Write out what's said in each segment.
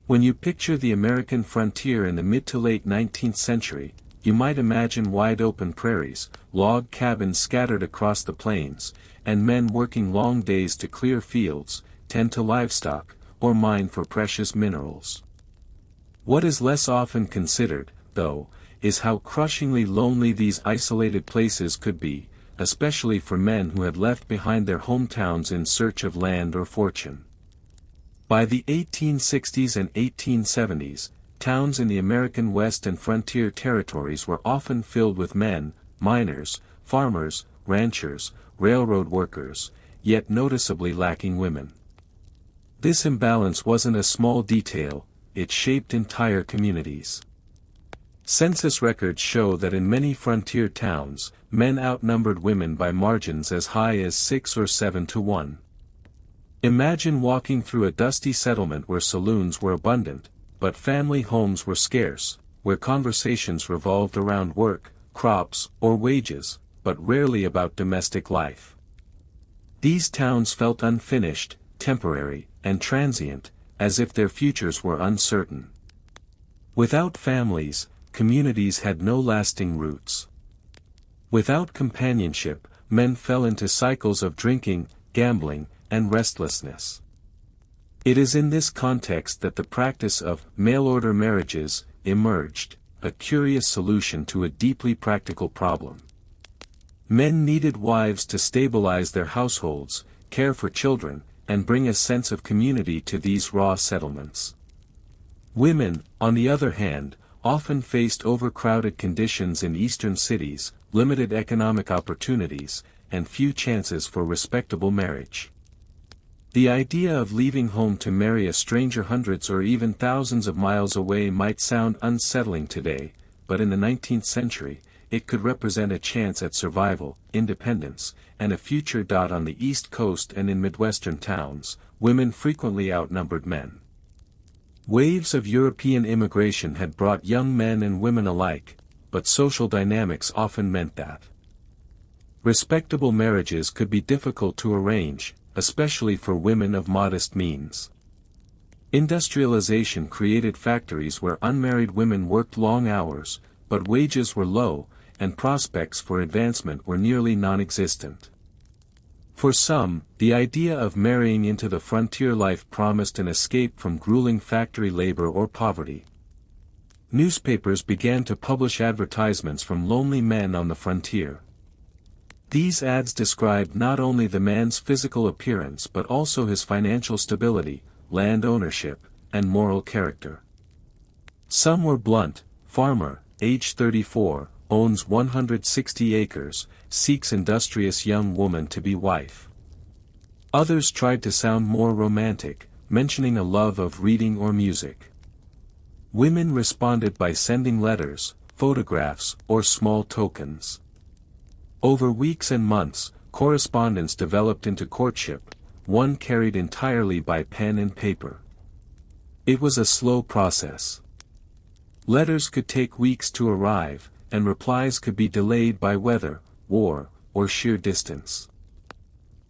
When you picture the American frontier in the mid to late 19th century, you might imagine wide-open prairies, log cabins scattered across the plains, and men working long days to clear fields, tend to livestock, or mine for precious minerals. What is less often considered, though, is how crushingly lonely these isolated places could be, especially for men who had left behind their hometowns in search of land or fortune. By the 1860s and 1870s, towns in the American West and frontier territories were often filled with men, miners, farmers, ranchers, railroad workers, yet noticeably lacking women. This imbalance wasn't a small detail, it shaped entire communities. Census records show that in many frontier towns, men outnumbered women by margins as high as 6 or 7 to 1. Imagine walking through a dusty settlement where saloons were abundant, but family homes were scarce, where conversations revolved around work, crops, or wages, but rarely about domestic life. These towns felt unfinished, temporary, and transient, as if their futures were uncertain. Without families, communities had no lasting roots. Without companionship, men fell into cycles of drinking, gambling, and restlessness. It is in this context that the practice of mail-order marriages emerged, a curious solution to a deeply practical problem. Men needed wives to stabilize their households, care for children, and bring a sense of community to these raw settlements. Women, on the other hand, often faced overcrowded conditions in eastern cities, limited economic opportunities, and few chances for respectable marriage. The idea of leaving home to marry a stranger hundreds or even thousands of miles away might sound unsettling today, but in the 19th century, it could represent a chance at survival, independence, and a future. On the East Coast and in Midwestern towns, women frequently outnumbered men. Waves of European immigration had brought young men and women alike, but social dynamics often meant that respectable marriages could be difficult to arrange, especially for women of modest means. Industrialization created factories where unmarried women worked long hours, but wages were low, and prospects for advancement were nearly non-existent. For some, the idea of marrying into the frontier life promised an escape from grueling factory labor or poverty. Newspapers began to publish advertisements from lonely men on the frontier. These ads described not only the man's physical appearance but also his financial stability, land ownership, and moral character. Some were blunt: farmer, age 34, owns 160 acres, seeks industrious young woman to be wife. Others tried to sound more romantic, mentioning a love of reading or music. Women responded by sending letters, photographs, or small tokens. Over weeks and months, correspondence developed into courtship, one carried entirely by pen and paper. It was a slow process. Letters could take weeks to arrive, and replies could be delayed by weather, war, or sheer distance.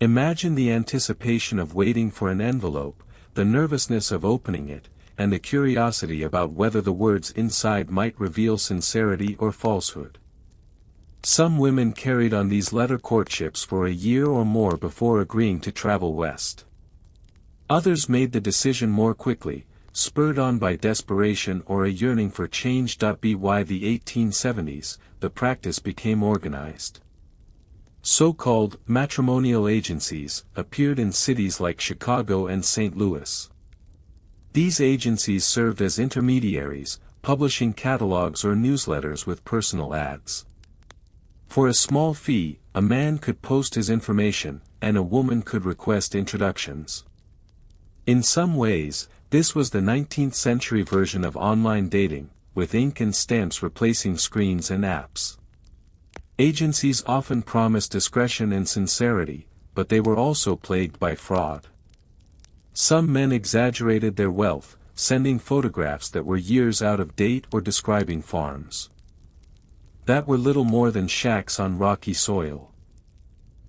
Imagine the anticipation of waiting for an envelope, the nervousness of opening it, and the curiosity about whether the words inside might reveal sincerity or falsehood. Some women carried on these letter courtships for a year or more before agreeing to travel west. Others made the decision more quickly, spurred on by desperation or a yearning for change. By the 1870s, the practice became organized. So-called matrimonial agencies appeared in cities like Chicago and St. Louis. These agencies served as intermediaries, publishing catalogs or newsletters with personal ads. For a small fee, a man could post his information, and a woman could request introductions. In some ways, this was the 19th century version of online dating, with ink and stamps replacing screens and apps. Agencies often promised discretion and sincerity, but they were also plagued by fraud. Some men exaggerated their wealth, sending photographs that were years out of date or describing farms that were little more than shacks on rocky soil.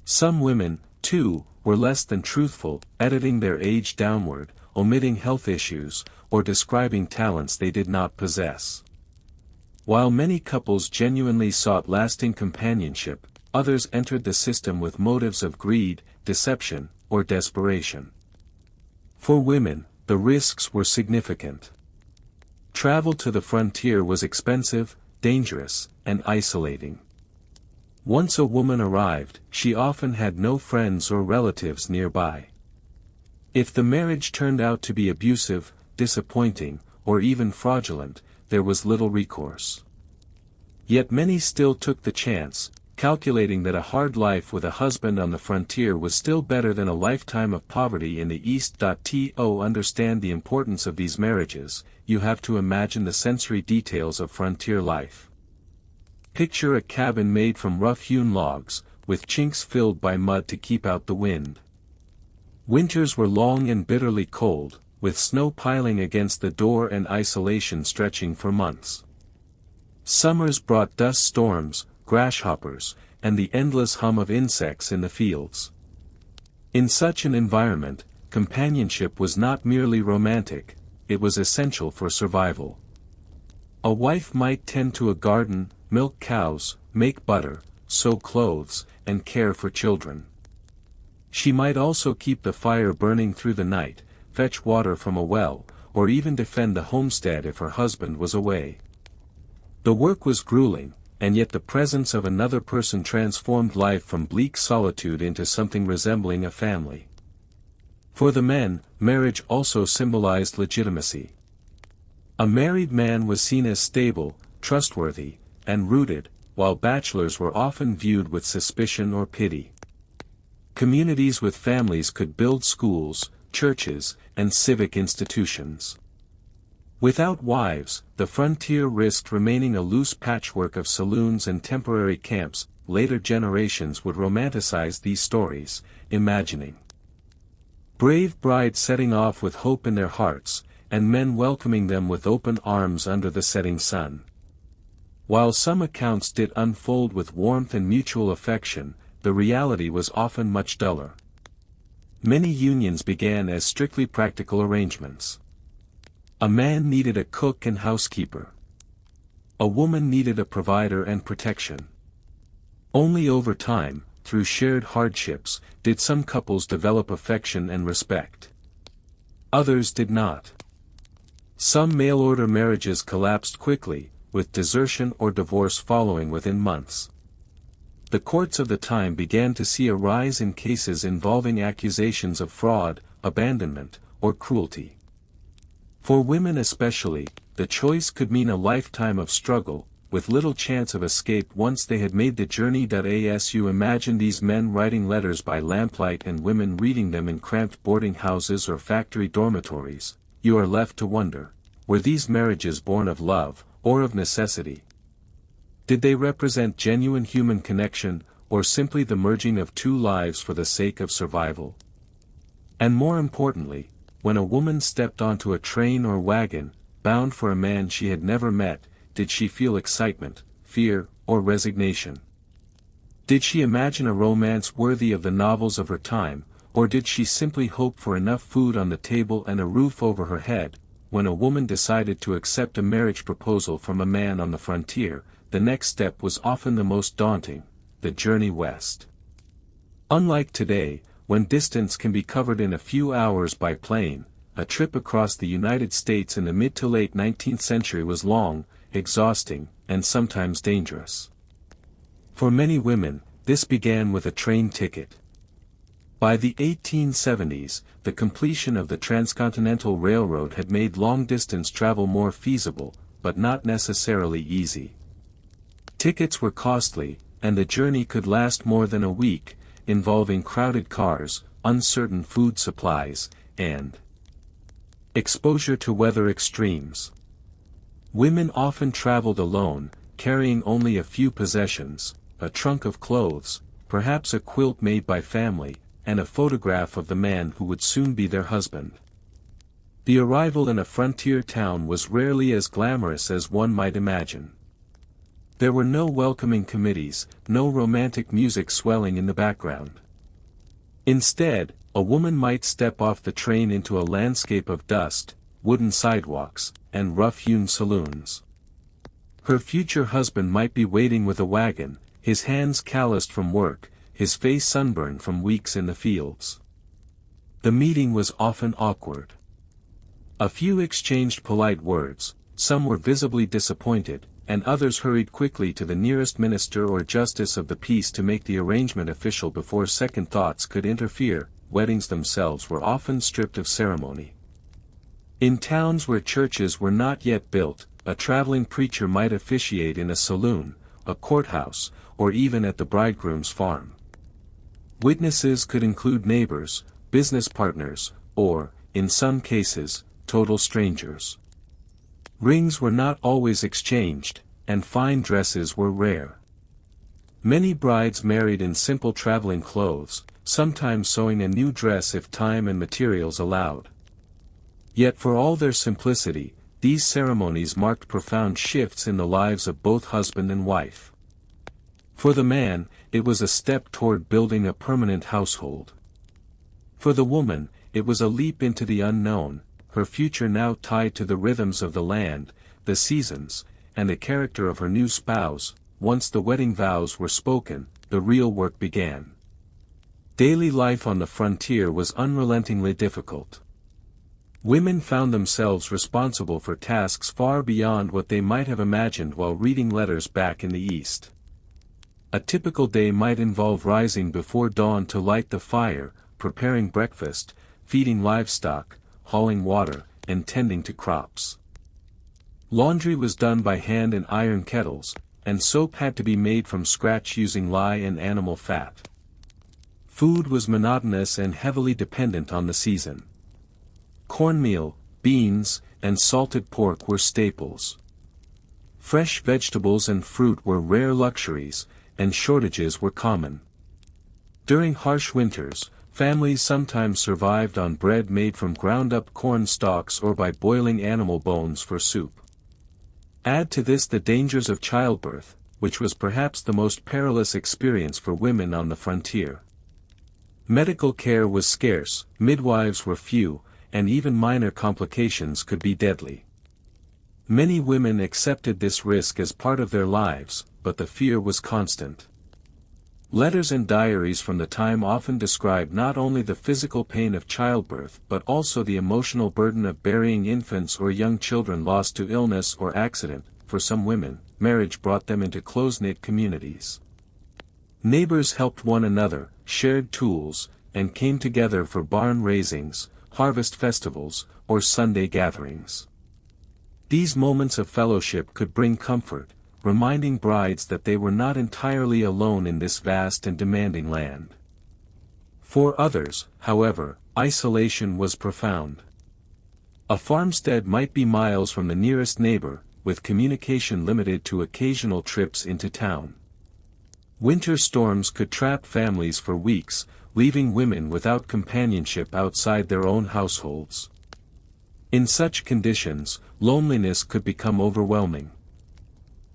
Some women, too, were less than truthful, editing their age downward, omitting health issues, or describing talents they did not possess. While many couples genuinely sought lasting companionship, others entered the system with motives of greed, deception, or desperation. For women, the risks were significant. Travel to the frontier was expensive, dangerous, and isolating. Once a woman arrived, she often had no friends or relatives nearby. If the marriage turned out to be abusive, disappointing, or even fraudulent, there was little recourse. Yet many still took the chance, calculating that a hard life with a husband on the frontier was still better than a lifetime of poverty in the East. To understand the importance of these marriages, you have to imagine the sensory details of frontier life. Picture a cabin made from rough-hewn logs, with chinks filled by mud to keep out the wind. Winters were long and bitterly cold, with snow piling against the door and isolation stretching for months. Summers brought dust storms, grasshoppers, and the endless hum of insects in the fields. In such an environment, companionship was not merely romantic, it was essential for survival. A wife might tend to a garden, milk cows, make butter, sew clothes, and care for children. She might also keep the fire burning through the night, fetch water from a well, or even defend the homestead if her husband was away. The work was grueling, and yet the presence of another person transformed life from bleak solitude into something resembling a family. For the men, marriage also symbolized legitimacy. A married man was seen as stable, trustworthy, and rooted, while bachelors were often viewed with suspicion or pity. Communities with families could build schools, churches, and civic institutions. Without wives, the frontier risked remaining a loose patchwork of saloons and temporary camps. Later generations would romanticize these stories, imagining brave brides setting off with hope in their hearts, and men welcoming them with open arms under the setting sun. While some accounts did unfold with warmth and mutual affection, the reality was often much duller. Many unions began as strictly practical arrangements. A man needed a cook and housekeeper. A woman needed a provider and protection. Only over time, through shared hardships, did some couples develop affection and respect. Others did not. Some mail-order marriages collapsed quickly, with desertion or divorce following within months. The courts of the time began to see a rise in cases involving accusations of fraud, abandonment, or cruelty. For women especially, the choice could mean a lifetime of struggle, with little chance of escape once they had made the journey. As you imagine these men writing letters by lamplight and women reading them in cramped boarding houses or factory dormitories, you are left to wonder, were these marriages born of love, or of necessity? Did they represent genuine human connection, or simply the merging of two lives for the sake of survival? And more importantly, when a woman stepped onto a train or wagon, bound for a man she had never met, did she feel excitement, fear, or resignation? Did she imagine a romance worthy of the novels of her time, or did she simply hope for enough food on the table and a roof over her head? When a woman decided to accept a marriage proposal from a man on the frontier, the next step was often the most daunting: the journey west. Unlike today, when distance can be covered in a few hours by plane, a trip across the United States in the mid to late 19th century was long, exhausting, and sometimes dangerous. For many women, this began with a train ticket. By the 1870s, the completion of the Transcontinental Railroad had made long-distance travel more feasible, but not necessarily easy. Tickets were costly, and the journey could last more than a week, involving crowded cars, uncertain food supplies, and exposure to weather extremes. Women often traveled alone, carrying only a few possessions, a trunk of clothes, perhaps a quilt made by family, and a photograph of the man who would soon be their husband. The arrival in a frontier town was rarely as glamorous as one might imagine. There were no welcoming committees, no romantic music swelling in the background. Instead, a woman might step off the train into a landscape of dust, wooden sidewalks, and rough-hewn saloons. Her future husband might be waiting with a wagon, his hands calloused from work, his face sunburned from weeks in the fields. The meeting was often awkward. A few exchanged polite words, some were visibly disappointed, and others hurried quickly to the nearest minister or justice of the peace to make the arrangement official before second thoughts could interfere. Weddings themselves were often stripped of ceremony. In towns where churches were not yet built, a traveling preacher might officiate in a saloon, a courthouse, or even at the bridegroom's farm. Witnesses could include neighbors, business partners, or, in some cases, total strangers. Rings were not always exchanged, and fine dresses were rare. Many brides married in simple traveling clothes, sometimes sewing a new dress if time and materials allowed. Yet for all their simplicity, these ceremonies marked profound shifts in the lives of both husband and wife. For the man, it was a step toward building a permanent household. For the woman, it was a leap into the unknown, her future now tied to the rhythms of the land, the seasons, and the character of her new spouse. Once the wedding vows were spoken, the real work began. Daily life on the frontier was unrelentingly difficult. Women found themselves responsible for tasks far beyond what they might have imagined while reading letters back in the East. A typical day might involve rising before dawn to light the fire, preparing breakfast, feeding livestock, hauling water, and tending to crops. Laundry was done by hand in iron kettles, and soap had to be made from scratch using lye and animal fat. Food was monotonous and heavily dependent on the season. Cornmeal, beans, and salted pork were staples. Fresh vegetables and fruit were rare luxuries, and shortages were common. During harsh winters, families sometimes survived on bread made from ground-up corn stalks or by boiling animal bones for soup. Add to this the dangers of childbirth, which was perhaps the most perilous experience for women on the frontier. Medical care was scarce, midwives were few, and even minor complications could be deadly. Many women accepted this risk as part of their lives, but the fear was constant. Letters and diaries from the time often described not only the physical pain of childbirth but also the emotional burden of burying infants or young children lost to illness or accident. For some women, marriage brought them into close-knit communities. Neighbors helped one another, shared tools, and came together for barn raisings, harvest festivals, or Sunday gatherings. These moments of fellowship could bring comfort, reminding brides that they were not entirely alone in this vast and demanding land. For others, however, isolation was profound. A farmstead might be miles from the nearest neighbor, with communication limited to occasional trips into town. Winter storms could trap families for weeks, leaving women without companionship outside their own households. In such conditions, loneliness could become overwhelming.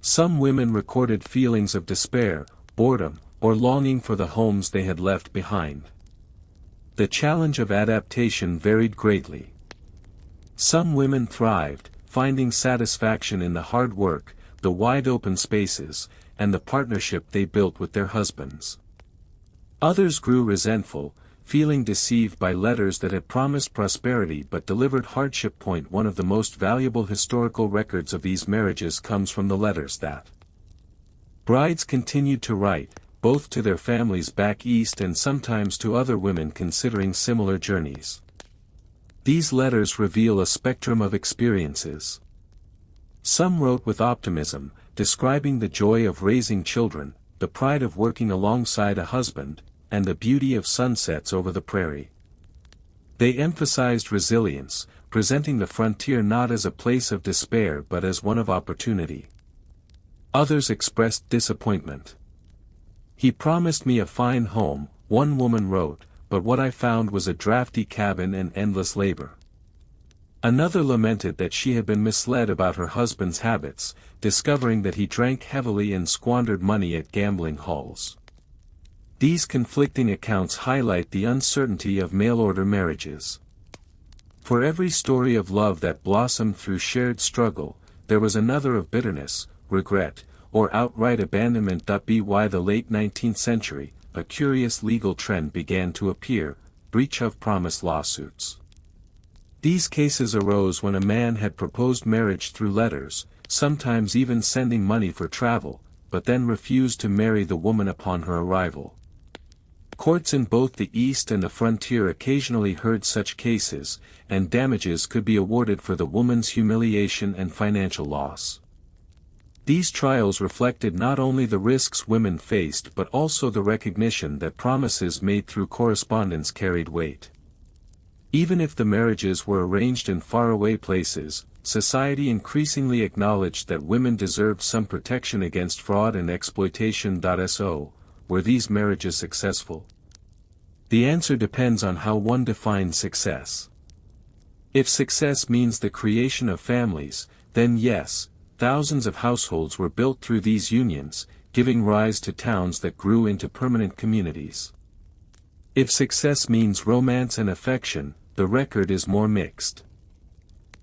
Some women recorded feelings of despair, boredom, or longing for the homes they had left behind. The challenge of adaptation varied greatly. Some women thrived, finding satisfaction in the hard work, the wide-open spaces, and the partnership they built with their husbands. Others grew resentful, feeling deceived by letters that had promised prosperity but delivered hardship. One of the most valuable historical records of these marriages comes from the letters that brides continued to write, both to their families back east and sometimes to other women considering similar journeys. These letters reveal a spectrum of experiences. Some wrote with optimism, describing the joy of raising children, the pride of working alongside a husband, and the beauty of sunsets over the prairie. They emphasized resilience, presenting the frontier not as a place of despair but as one of opportunity. Others expressed disappointment. "He promised me a fine home," one woman wrote, "but what I found was a drafty cabin and endless labor." Another lamented that she had been misled about her husband's habits, discovering that he drank heavily and squandered money at gambling halls. These conflicting accounts highlight the uncertainty of mail-order marriages. For every story of love that blossomed through shared struggle, there was another of bitterness, regret, or outright abandonment. By the late 19th century, a curious legal trend began to appear: breach of promise lawsuits. These cases arose when a man had proposed marriage through letters, sometimes even sending money for travel, but then refused to marry the woman upon her arrival. Courts in both the East and the frontier occasionally heard such cases, and damages could be awarded for the woman's humiliation and financial loss. These trials reflected not only the risks women faced but also the recognition that promises made through correspondence carried weight. Even if the marriages were arranged in faraway places, society increasingly acknowledged that women deserved some protection against fraud and exploitation. So, were these marriages successful? The answer depends on how one defines success. If success means the creation of families, then yes, thousands of households were built through these unions, giving rise to towns that grew into permanent communities. If success means romance and affection, the record is more mixed.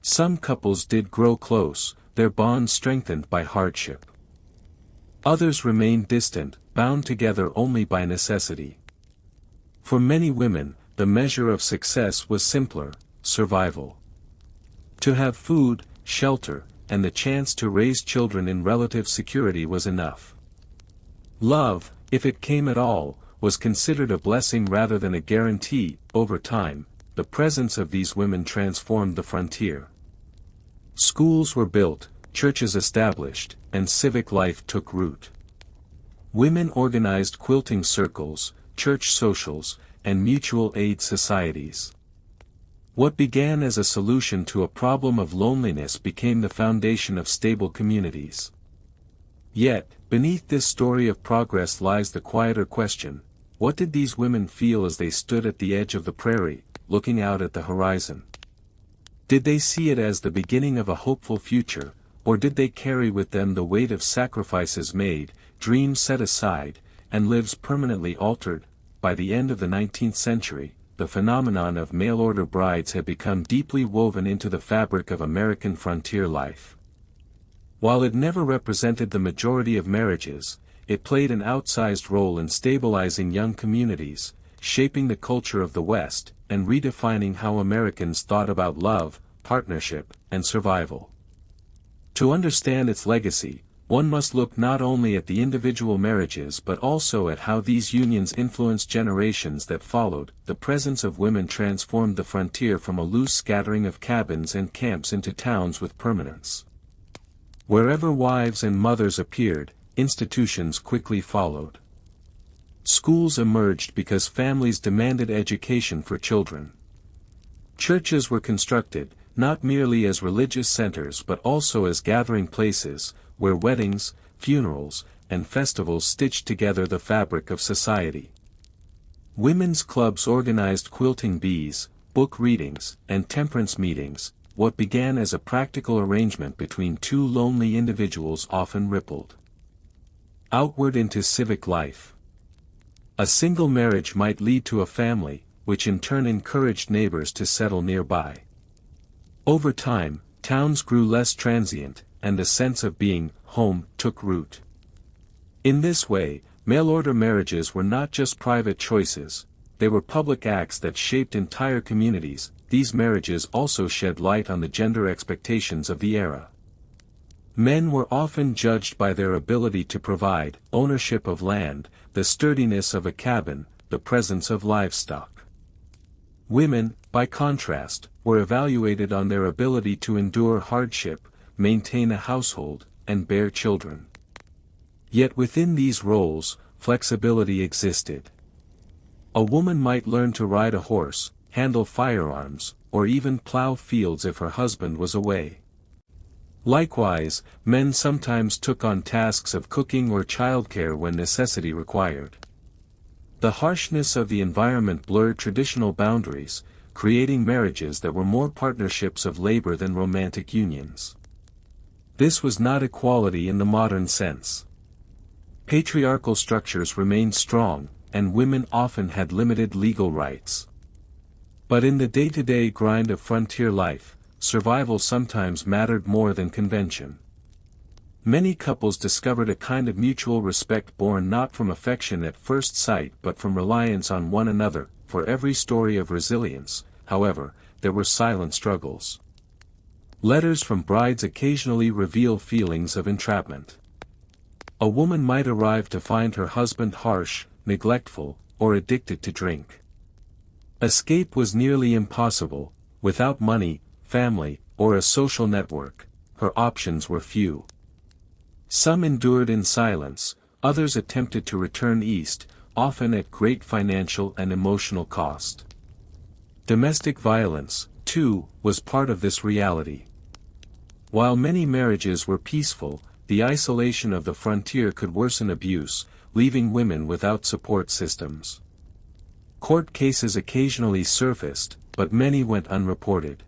Some couples did grow close, their bonds strengthened by hardship. Others remained distant, bound together only by necessity. For many women, the measure of success was simpler: survival. To have food, shelter, and the chance to raise children in relative security was enough. Love, if it came at all, was considered a blessing rather than a guarantee. Over time, the presence of these women transformed the frontier. Schools were built, churches established, and civic life took root. Women organized quilting circles, church socials, and mutual aid societies. What began as a solution to a problem of loneliness became the foundation of stable communities. Yet, beneath this story of progress lies the quieter question: what did these women feel as they stood at the edge of the prairie, looking out at the horizon? Did they see it as the beginning of a hopeful future, or did they carry with them the weight of sacrifices made, dreams set aside, and lives permanently altered? By the end of the 19th century, the phenomenon of mail-order brides had become deeply woven into the fabric of American frontier life. While it never represented the majority of marriages, it played an outsized role in stabilizing young communities, shaping the culture of the West, and redefining how Americans thought about love, partnership, and survival. To understand its legacy, one must look not only at the individual marriages but also at how these unions influenced generations that followed. The presence of women transformed the frontier from a loose scattering of cabins and camps into towns with permanence. Wherever wives and mothers appeared, institutions quickly followed. Schools emerged because families demanded education for children. Churches were constructed, not merely as religious centers but also as gathering places, where weddings, funerals, and festivals stitched together the fabric of society. Women's clubs organized quilting bees, book readings, and temperance meetings. What began as a practical arrangement between two lonely individuals often rippled outward into civic life. A single marriage might lead to a family, which in turn encouraged neighbors to settle nearby. Over time, towns grew less transient, and the sense of being home took root. In this way, mail-order marriages were not just private choices, they were public acts that shaped entire communities. These marriages also shed light on the gender expectations of the era. Men were often judged by their ability to provide, ownership of land, the sturdiness of a cabin, the presence of livestock. Women, by contrast, were evaluated on their ability to endure hardship, maintain a household, and bear children. Yet within these roles, flexibility existed. A woman might learn to ride a horse, handle firearms, or even plow fields if her husband was away. Likewise, men sometimes took on tasks of cooking or childcare when necessity required. The harshness of the environment blurred traditional boundaries, creating marriages that were more partnerships of labor than romantic unions. This was not equality in the modern sense. Patriarchal structures remained strong, and women often had limited legal rights. But in the day-to-day grind of frontier life, survival sometimes mattered more than convention. Many couples discovered a kind of mutual respect born not from affection at first sight but from reliance on one another. For every story of resilience, however, there were silent struggles. Letters from brides occasionally reveal feelings of entrapment. A woman might arrive to find her husband harsh, neglectful, or addicted to drink. Escape was nearly impossible. Without money, family, or a social network, her options were few. Some endured in silence, others attempted to return east, often at great financial and emotional cost. Domestic violence, too, was part of this reality. While many marriages were peaceful, the isolation of the frontier could worsen abuse, leaving women without support systems. Court cases occasionally surfaced, but many went unreported.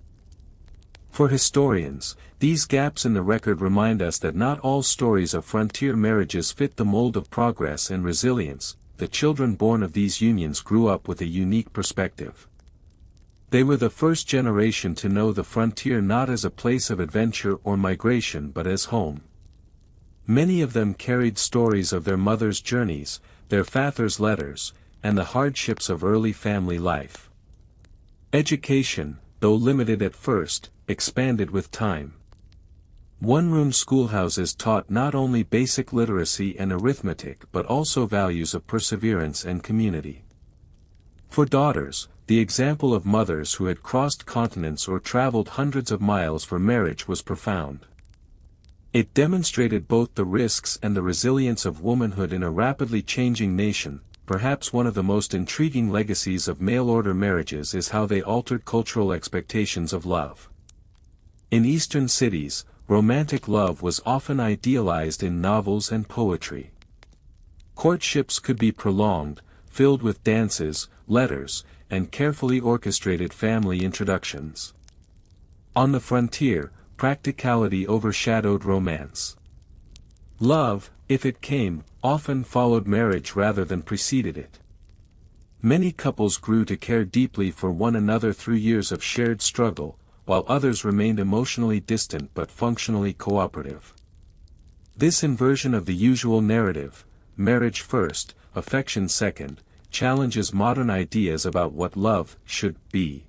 For historians, these gaps in the record remind us that not all stories of frontier marriages fit the mold of progress and resilience. The children born of these unions grew up with a unique perspective. They were the first generation to know the frontier not as a place of adventure or migration but as home. Many of them carried stories of their mother's journeys, their father's letters, and the hardships of early family life. Education, though limited at first, expanded with time. One-room schoolhouses taught not only basic literacy and arithmetic but also values of perseverance and community. For daughters, the example of mothers who had crossed continents or traveled hundreds of miles for marriage was profound. It demonstrated both the risks and the resilience of womanhood in a rapidly changing nation. Perhaps one of the most intriguing legacies of mail-order marriages is how they altered cultural expectations of love. In Eastern cities, romantic love was often idealized in novels and poetry. Courtships could be prolonged, filled with dances, letters, and carefully orchestrated family introductions. On the frontier, practicality overshadowed romance. Love, if it came, often followed marriage rather than preceded it. Many couples grew to care deeply for one another through years of shared struggle, while others remained emotionally distant but functionally cooperative. This inversion of the usual narrative, marriage first, affection second, challenges modern ideas about what love should be.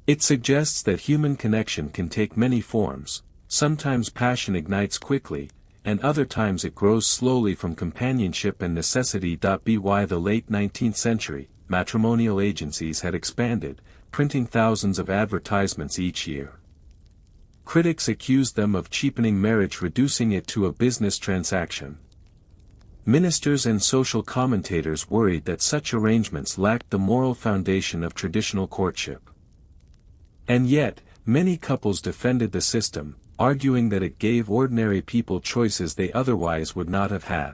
It suggests that human connection can take many forms. Sometimes passion ignites quickly, and other times it grows slowly from companionship and necessity. By the late 19th century, matrimonial agencies had expanded, printing thousands of advertisements each year. Critics accused them of cheapening marriage, reducing it to a business transaction. Ministers and social commentators worried that such arrangements lacked the moral foundation of traditional courtship. And yet, many couples defended the system, arguing that it gave ordinary people choices they otherwise would not have had.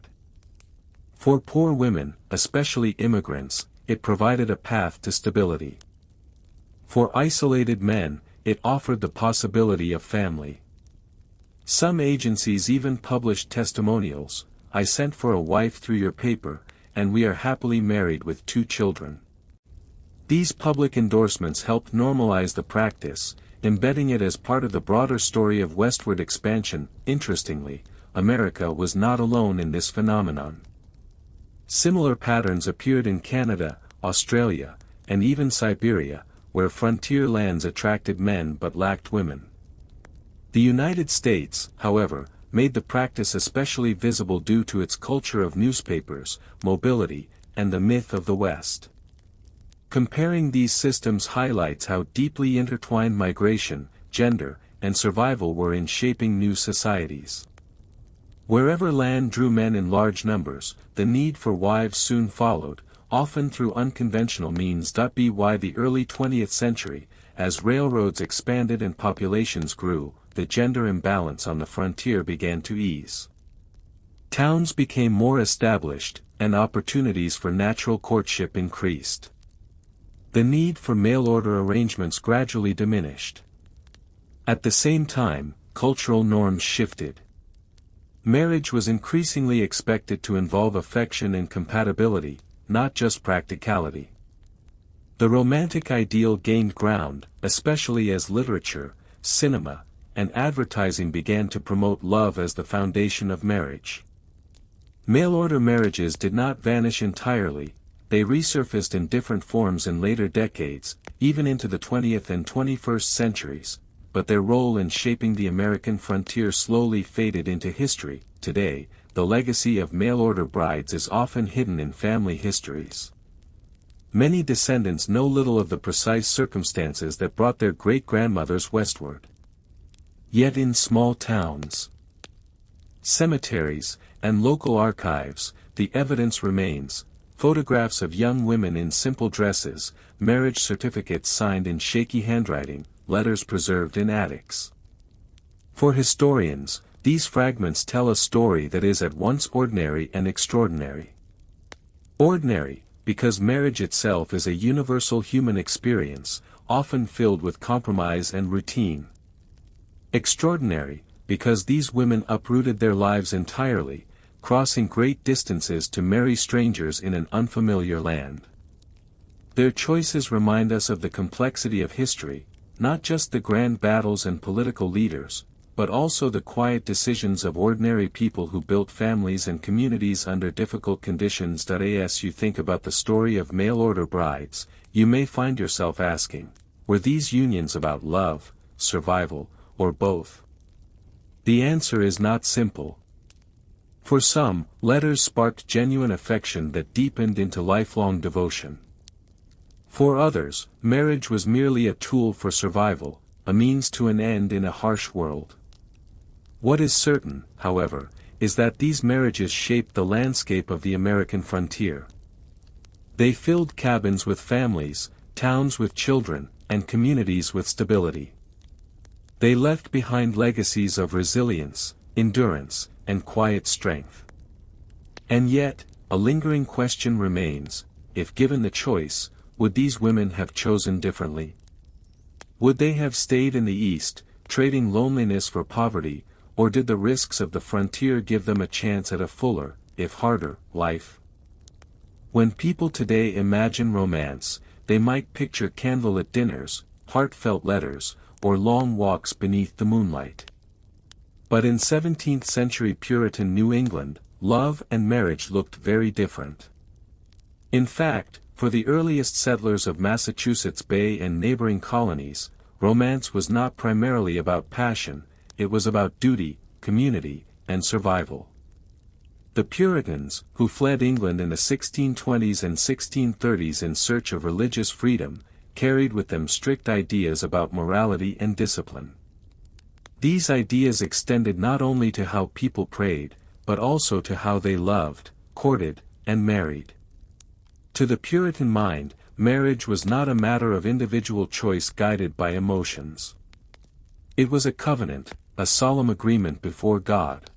For poor women, especially immigrants, it provided a path to stability. For isolated men, it offered the possibility of family. Some agencies even published testimonials: "I sent for a wife through your paper, and we are happily married with 2 children." These public endorsements helped normalize the practice, embedding it as part of the broader story of westward expansion. Interestingly, America was not alone in this phenomenon. Similar patterns appeared in Canada, Australia, and even Siberia, where frontier lands attracted men but lacked women. The United States, however, made the practice especially visible due to its culture of newspapers, mobility, and the myth of the West. Comparing these systems highlights how deeply intertwined migration, gender, and survival were in shaping new societies. Wherever land drew men in large numbers, the need for wives soon followed, often through unconventional means. By the early 20th century, as railroads expanded and populations grew, the gender imbalance on the frontier began to ease. Towns became more established, and opportunities for natural courtship increased. The need for mail-order arrangements gradually diminished. At the same time, cultural norms shifted. Marriage was increasingly expected to involve affection and compatibility, not just practicality. The romantic ideal gained ground, especially as literature, cinema, and advertising began to promote love as the foundation of marriage. Mail-order marriages did not vanish entirely, they resurfaced in different forms in later decades, even into the 20th and 21st centuries, but their role in shaping the American frontier slowly faded into history. Today, the legacy of mail-order brides is often hidden in family histories. Many descendants know little of the precise circumstances that brought their great-grandmothers westward. Yet in small towns, cemeteries, and local archives, the evidence remains: photographs of young women in simple dresses, marriage certificates signed in shaky handwriting, letters preserved in attics. For historians, these fragments tell a story that is at once ordinary and extraordinary. Ordinary, because marriage itself is a universal human experience, often filled with compromise and routine. Extraordinary, because these women uprooted their lives entirely, crossing great distances to marry strangers in an unfamiliar land. Their choices remind us of the complexity of history, not just the grand battles and political leaders, but also the quiet decisions of ordinary people who built families and communities under difficult conditions. As you think about the story of mail-order brides, you may find yourself asking, were these unions about love, survival, or both? The answer is not simple. For some, letters sparked genuine affection that deepened into lifelong devotion. For others, marriage was merely a tool for survival, a means to an end in a harsh world. What is certain, however, is that these marriages shaped the landscape of the American frontier. They filled cabins with families, towns with children, and communities with stability. They left behind legacies of resilience, endurance, and quiet strength. And yet, a lingering question remains: if given the choice, would these women have chosen differently? Would they have stayed in the East, trading loneliness for poverty, or did the risks of the frontier give them a chance at a fuller, if harder, life? When people today imagine romance, they might picture candlelit dinners, heartfelt letters, or long walks beneath the moonlight. But in 17th-century Puritan New England, love and marriage looked very different. In fact, for the earliest settlers of Massachusetts Bay and neighboring colonies, romance was not primarily about passion, it was about duty, community, and survival. The Puritans, who fled England in the 1620s and 1630s in search of religious freedom, carried with them strict ideas about morality and discipline. These ideas extended not only to how people prayed, but also to how they loved, courted, and married. To the Puritan mind, marriage was not a matter of individual choice guided by emotions. It was a covenant, a solemn agreement before God.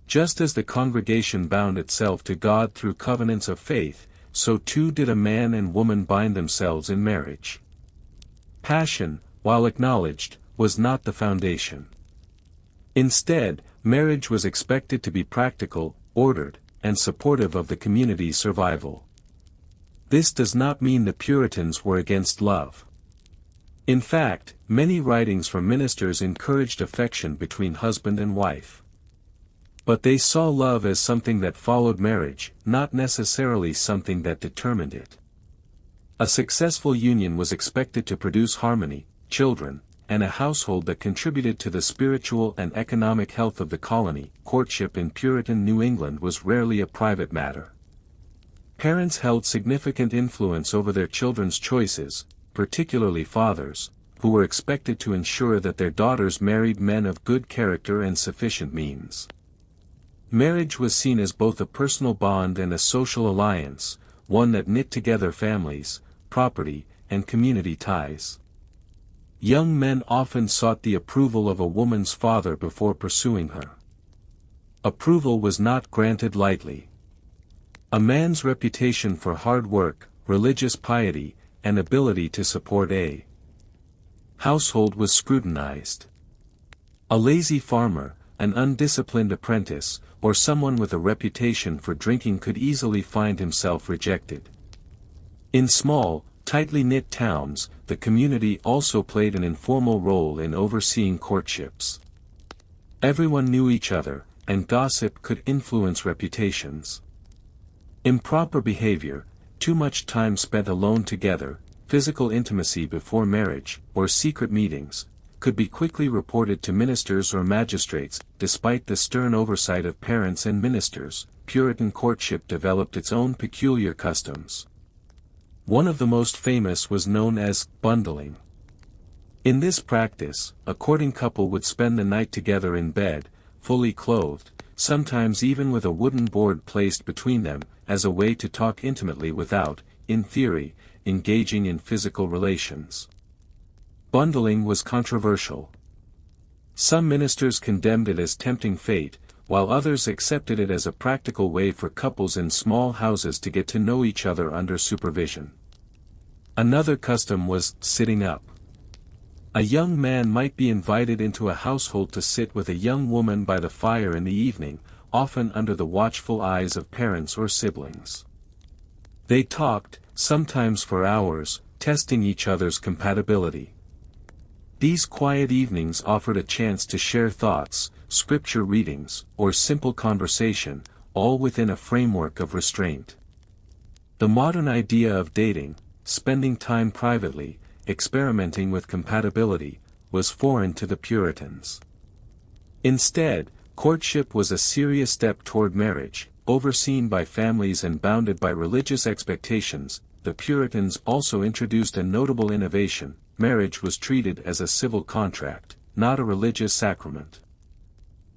Just as the congregation bound itself to God through covenants of faith, so too did a man and woman bind themselves in marriage. Passion, while acknowledged, was not the foundation. Instead, marriage was expected to be practical, ordered, and supportive of the community's survival. This does not mean the Puritans were against love. In fact, many writings from ministers encouraged affection between husband and wife. But they saw love as something that followed marriage, not necessarily something that determined it. A successful union was expected to produce harmony, children, and a household that contributed to the spiritual and economic health of the colony. Courtship in Puritan New England was rarely a private matter. Parents held significant influence over their children's choices, particularly fathers, who were expected to ensure that their daughters married men of good character and sufficient means. Marriage was seen as both a personal bond and a social alliance, one that knit together families, property, and community ties. Young men often sought the approval of a woman's father before pursuing her. Approval was not granted lightly. A man's reputation for hard work, religious piety, and ability to support a household was scrutinized. A lazy farmer, an undisciplined apprentice, or someone with a reputation for drinking could easily find himself rejected. In small, tightly knit towns, the community also played an informal role in overseeing courtships. Everyone knew each other, and gossip could influence reputations. Improper behavior, too much time spent alone together, physical intimacy before marriage, or secret meetings, could be quickly reported to ministers or magistrates. Despite the stern oversight of parents and ministers, Puritan courtship developed its own peculiar customs. One of the most famous was known as bundling. In this practice, a courting couple would spend the night together in bed, fully clothed, sometimes even with a wooden board placed between them, as a way to talk intimately without, in theory, engaging in physical relations. Bundling was controversial. Some ministers condemned it as tempting fate, while others accepted it as a practical way for couples in small houses to get to know each other under supervision. Another custom was sitting up. A young man might be invited into a household to sit with a young woman by the fire in the evening, often under the watchful eyes of parents or siblings. They talked, sometimes for hours, testing each other's compatibility. These quiet evenings offered a chance to share thoughts, scripture readings, or simple conversation, all within a framework of restraint. The modern idea of dating, spending time privately, experimenting with compatibility, was foreign to the Puritans. Instead, courtship was a serious step toward marriage, overseen by families and bounded by religious expectations. The Puritans also introduced a notable innovation: marriage was treated as a civil contract, not a religious sacrament.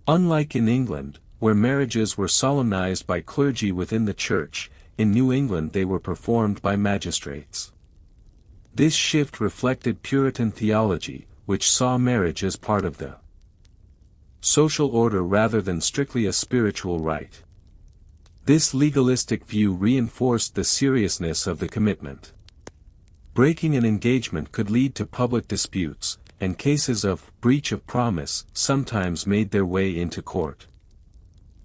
Unlike in England, where marriages were solemnized by clergy within the church, in New England they were performed by magistrates. This shift reflected Puritan theology, which saw marriage as part of the social order rather than strictly a spiritual rite. This legalistic view reinforced the seriousness of the commitment. Breaking an engagement could lead to public disputes, and cases of breach of promise sometimes made their way into court.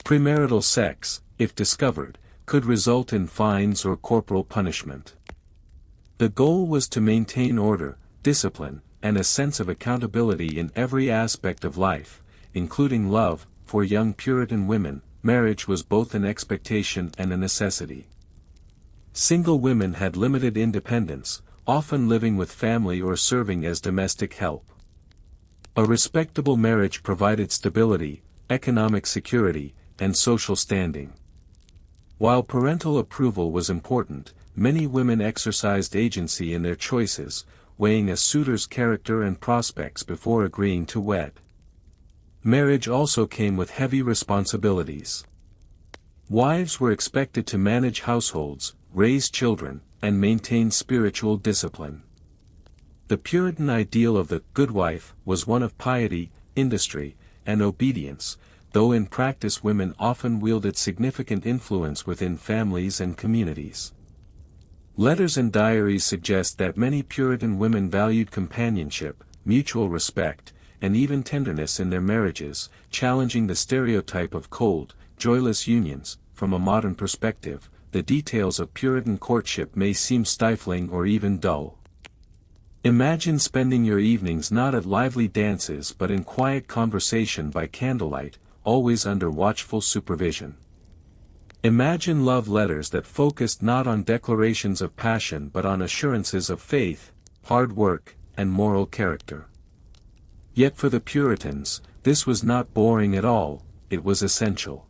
Premarital sex, if discovered, could result in fines or corporal punishment. The goal was to maintain order, discipline, and a sense of accountability in every aspect of life, including love. For young Puritan women, marriage was both an expectation and a necessity. Single women had limited independence, often living with family or serving as domestic help. A respectable marriage provided stability, economic security, and social standing. While parental approval was important, many women exercised agency in their choices, weighing a suitor's character and prospects before agreeing to wed. Marriage also came with heavy responsibilities. Wives were expected to manage households, raise children, and maintain spiritual discipline. The Puritan ideal of the good wife was one of piety, industry, and obedience, though in practice women often wielded significant influence within families and communities. Letters and diaries suggest that many Puritan women valued companionship, mutual respect, and even tenderness in their marriages, challenging the stereotype of cold, joyless unions. From a modern perspective, the details of Puritan courtship may seem stifling or even dull. Imagine spending your evenings not at lively dances but in quiet conversation by candlelight, always under watchful supervision. Imagine love letters that focused not on declarations of passion but on assurances of faith, hard work, and moral character. Yet for the Puritans, this was not boring at all, it was essential.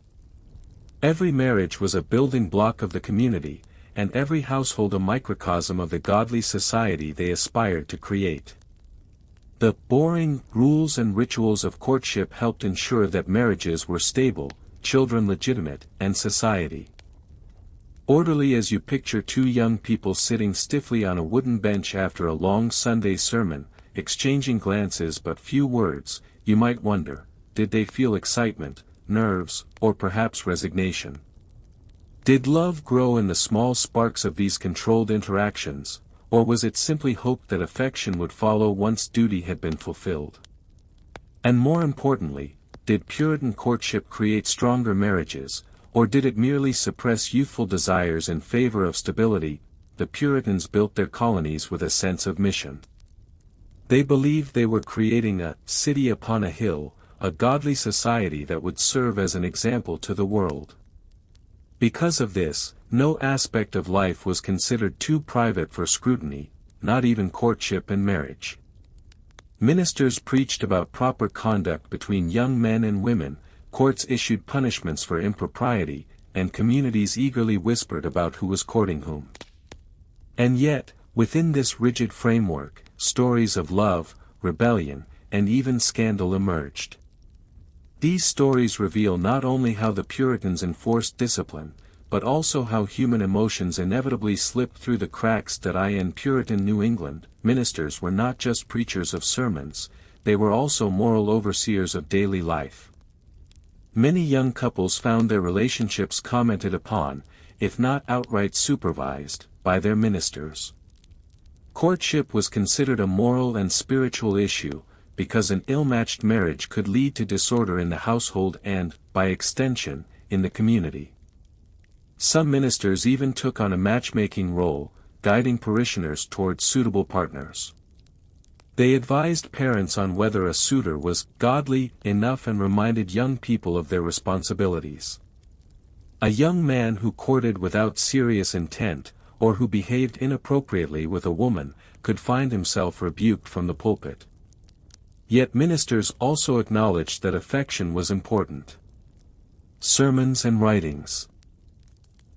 Every marriage was a building block of the community, and every household a microcosm of the godly society they aspired to create. The boring rules and rituals of courtship helped ensure that marriages were stable, children legitimate, and society orderly. As you picture two young people sitting stiffly on a wooden bench after a long Sunday sermon, exchanging glances but few words, you might wonder, did they feel excitement, nerves, or perhaps resignation? Did love grow in the small sparks of these controlled interactions, or was it simply hope that affection would follow once duty had been fulfilled? And more importantly, did Puritan courtship create stronger marriages, or did it merely suppress youthful desires in favor of stability? the Puritans built their colonies with a sense of mission. They believed they were creating a city upon a hill, a godly society that would serve as an example to the world. Because of this, no aspect of life was considered too private for scrutiny, not even courtship and marriage. Ministers preached about proper conduct between young men and women, courts issued punishments for impropriety, and communities eagerly whispered about who was courting whom. And yet, within this rigid framework, stories of love, rebellion, and even scandal emerged. These stories reveal not only how the Puritans enforced discipline, but also how human emotions inevitably slipped through the cracks. In Puritan New England, ministers were not just preachers of sermons, they were also moral overseers of daily life. Many young couples found their relationships commented upon, if not outright supervised, by their ministers. Courtship was considered a moral and spiritual issue, because an ill-matched marriage could lead to disorder in the household and, by extension, in the community. Some ministers even took on a matchmaking role, guiding parishioners toward suitable partners. They advised parents on whether a suitor was godly enough and reminded young people of their responsibilities. A young man who courted without serious intent, or who behaved inappropriately with a woman, could find himself rebuked from the pulpit. Yet ministers also acknowledged that affection was important. Sermons and writings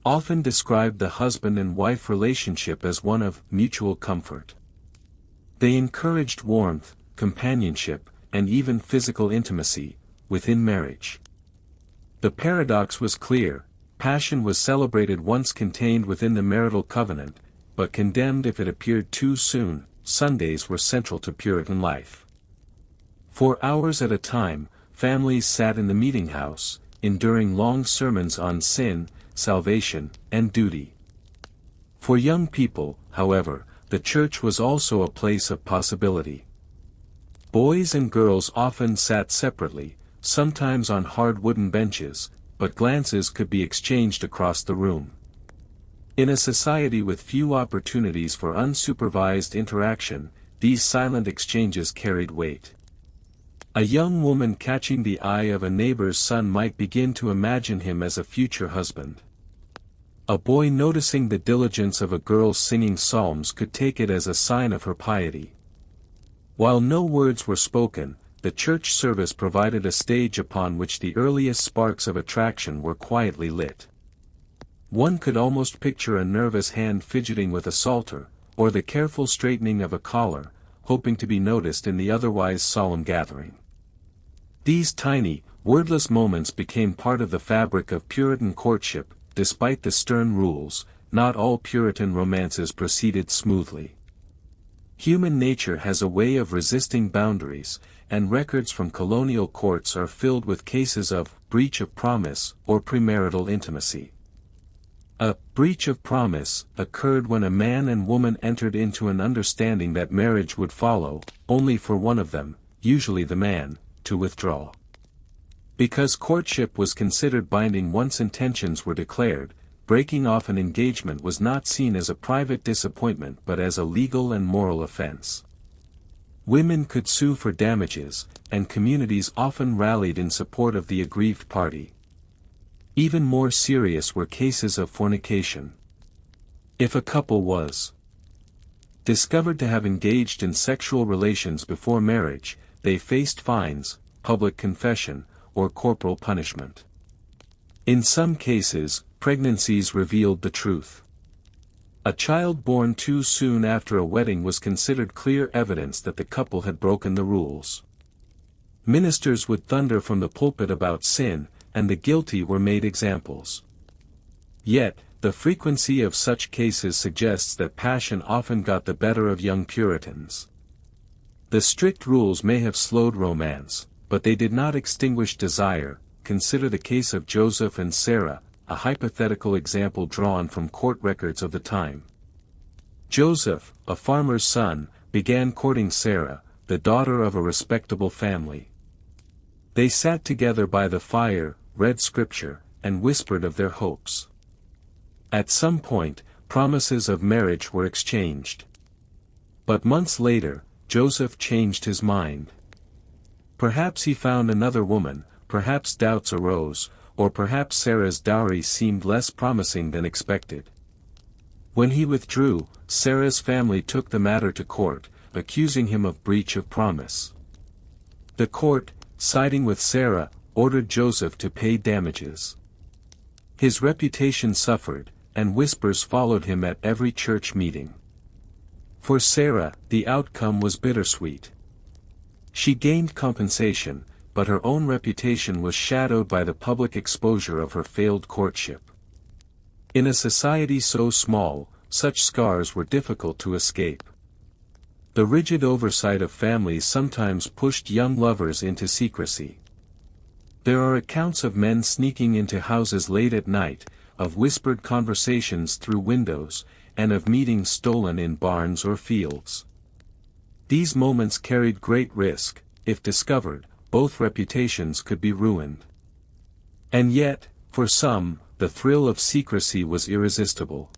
often described the husband and wife relationship as one of mutual comfort. They encouraged warmth, companionship, and even physical intimacy within marriage. The paradox was clear: passion was celebrated once contained within the marital covenant, but condemned if it appeared too soon. Sundays were central to Puritan life. For hours at a time, families sat in the meeting house, enduring long sermons on sin, salvation, and duty. For young people, however, the church was also a place of possibility. Boys and girls often sat separately, sometimes on hard wooden benches, but glances could be exchanged across the room. In a society with few opportunities for unsupervised interaction, these silent exchanges carried weight. A young woman catching the eye of a neighbor's son might begin to imagine him as a future husband. A boy noticing the diligence of a girl singing psalms could take it as a sign of her piety. While no words were spoken, the church service provided a stage upon which the earliest sparks of attraction were quietly lit. One could almost picture a nervous hand fidgeting with a psalter, or the careful straightening of a collar, hoping to be noticed in the otherwise solemn gathering. These tiny, wordless moments became part of the fabric of Puritan courtship. Despite the stern rules, not all Puritan romances proceeded smoothly. Human nature has a way of resisting boundaries, and records from colonial courts are filled with cases of breach of promise or premarital intimacy. A breach of promise occurred when a man and woman entered into an understanding that marriage would follow, only for one of them, usually the man, to withdraw. Because courtship was considered binding once intentions were declared, breaking off an engagement was not seen as a private disappointment but as a legal and moral offense. Women could sue for damages, and communities often rallied in support of the aggrieved party. Even more serious were cases of fornication. If a couple was discovered to have engaged in sexual relations before marriage, they faced fines, public confession, or corporal punishment. In some cases, pregnancies revealed the truth. A child born too soon after a wedding was considered clear evidence that the couple had broken the rules. Ministers would thunder from the pulpit about sin, and the guilty were made examples. Yet, the frequency of such cases suggests that passion often got the better of young Puritans. The strict rules may have slowed romance, but they did not extinguish desire. Consider the case of Joseph and Sarah, a hypothetical example drawn from court records of the time. Joseph, a farmer's son, began courting Sarah, the daughter of a respectable family. They sat together by the fire, read scripture, and whispered of their hopes. At some point, promises of marriage were exchanged. But months later, Joseph changed his mind. Perhaps he found another woman, perhaps doubts arose, or perhaps Sarah's dowry seemed less promising than expected. When he withdrew, Sarah's family took the matter to court, accusing him of breach of promise. The court, siding with Sarah, ordered Joseph to pay damages. His reputation suffered, and whispers followed him at every church meeting. For Sarah, the outcome was bittersweet. She gained compensation, but her own reputation was shadowed by the public exposure of her failed courtship. In a society so small, such scars were difficult to escape. The rigid oversight of families sometimes pushed young lovers into secrecy. There are accounts of men sneaking into houses late at night, of whispered conversations through windows, and of meetings stolen in barns or fields. These moments carried great risk. If discovered, both reputations could be ruined. And yet, for some, the thrill of secrecy was irresistible.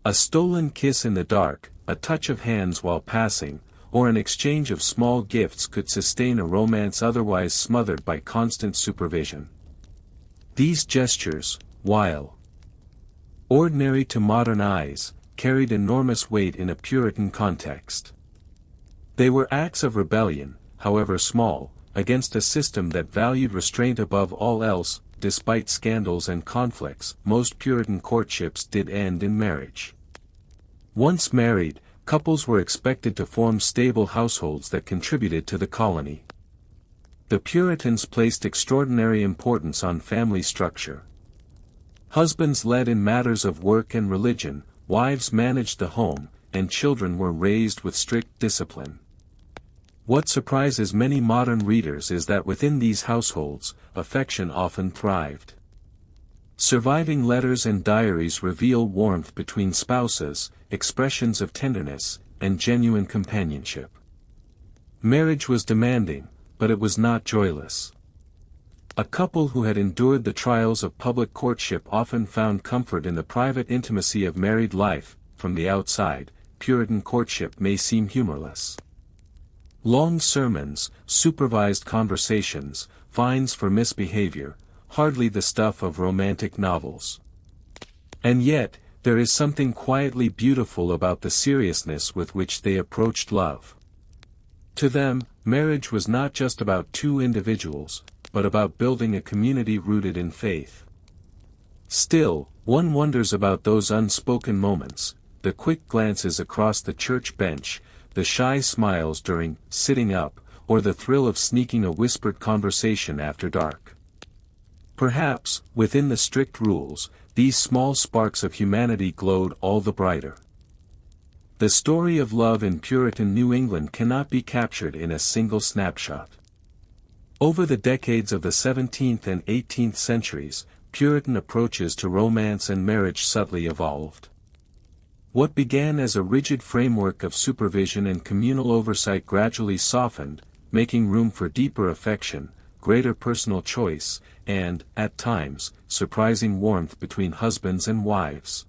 A stolen kiss in the dark, a touch of hands while passing, or an exchange of small gifts could sustain a romance otherwise smothered by constant supervision. These gestures, while ordinary to modern eyes, carried enormous weight in a Puritan context. They were acts of rebellion, however small, against a system that valued restraint above all else. Despite scandals and conflicts, most Puritan courtships did end in marriage. Once married, couples were expected to form stable households that contributed to the colony. The Puritans placed extraordinary importance on family structure. Husbands led in matters of work and religion, wives managed the home, and children were raised with strict discipline. What surprises many modern readers is that within these households, affection often thrived. Surviving letters and diaries reveal warmth between spouses, expressions of tenderness, and genuine companionship. Marriage was demanding, but it was not joyless. A couple who had endured the trials of public courtship often found comfort in the private intimacy of married life. From the outside, Puritan courtship may seem humorless. Long sermons, supervised conversations, fines for misbehavior, hardly the stuff of romantic novels. And yet, there is something quietly beautiful about the seriousness with which they approached love. To them, marriage was not just about two individuals, but about building a community rooted in faith. Still, one wonders about those unspoken moments, the quick glances across the church bench, the shy smiles during sitting up, or the thrill of sneaking a whispered conversation after dark. Perhaps, within the strict rules, these small sparks of humanity glowed all the brighter. The story of love in Puritan New England cannot be captured in a single snapshot. Over the decades of the 17th and 18th centuries, Puritan approaches to romance and marriage subtly evolved. What began as a rigid framework of supervision and communal oversight gradually softened, making room for deeper affection, greater personal choice, and, at times, surprising warmth between husbands and wives.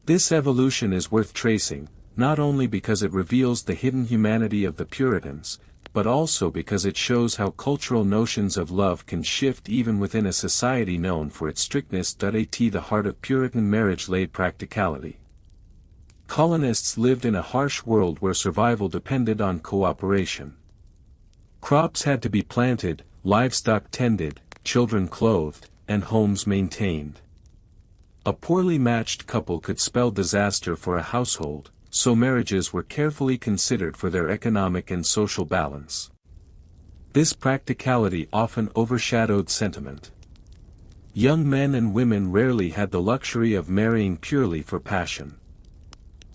This evolution is worth tracing, not only because it reveals the hidden humanity of the Puritans, but also because it shows how cultural notions of love can shift even within a society known for its strictness. At the heart of Puritan marriage lay practicality. Colonists lived in a harsh world where survival depended on cooperation. Crops had to be planted, livestock tended, children clothed, and homes maintained. A poorly matched couple could spell disaster for a household, so marriages were carefully considered for their economic and social balance. This practicality often overshadowed sentiment. Young men and women rarely had the luxury of marrying purely for passion.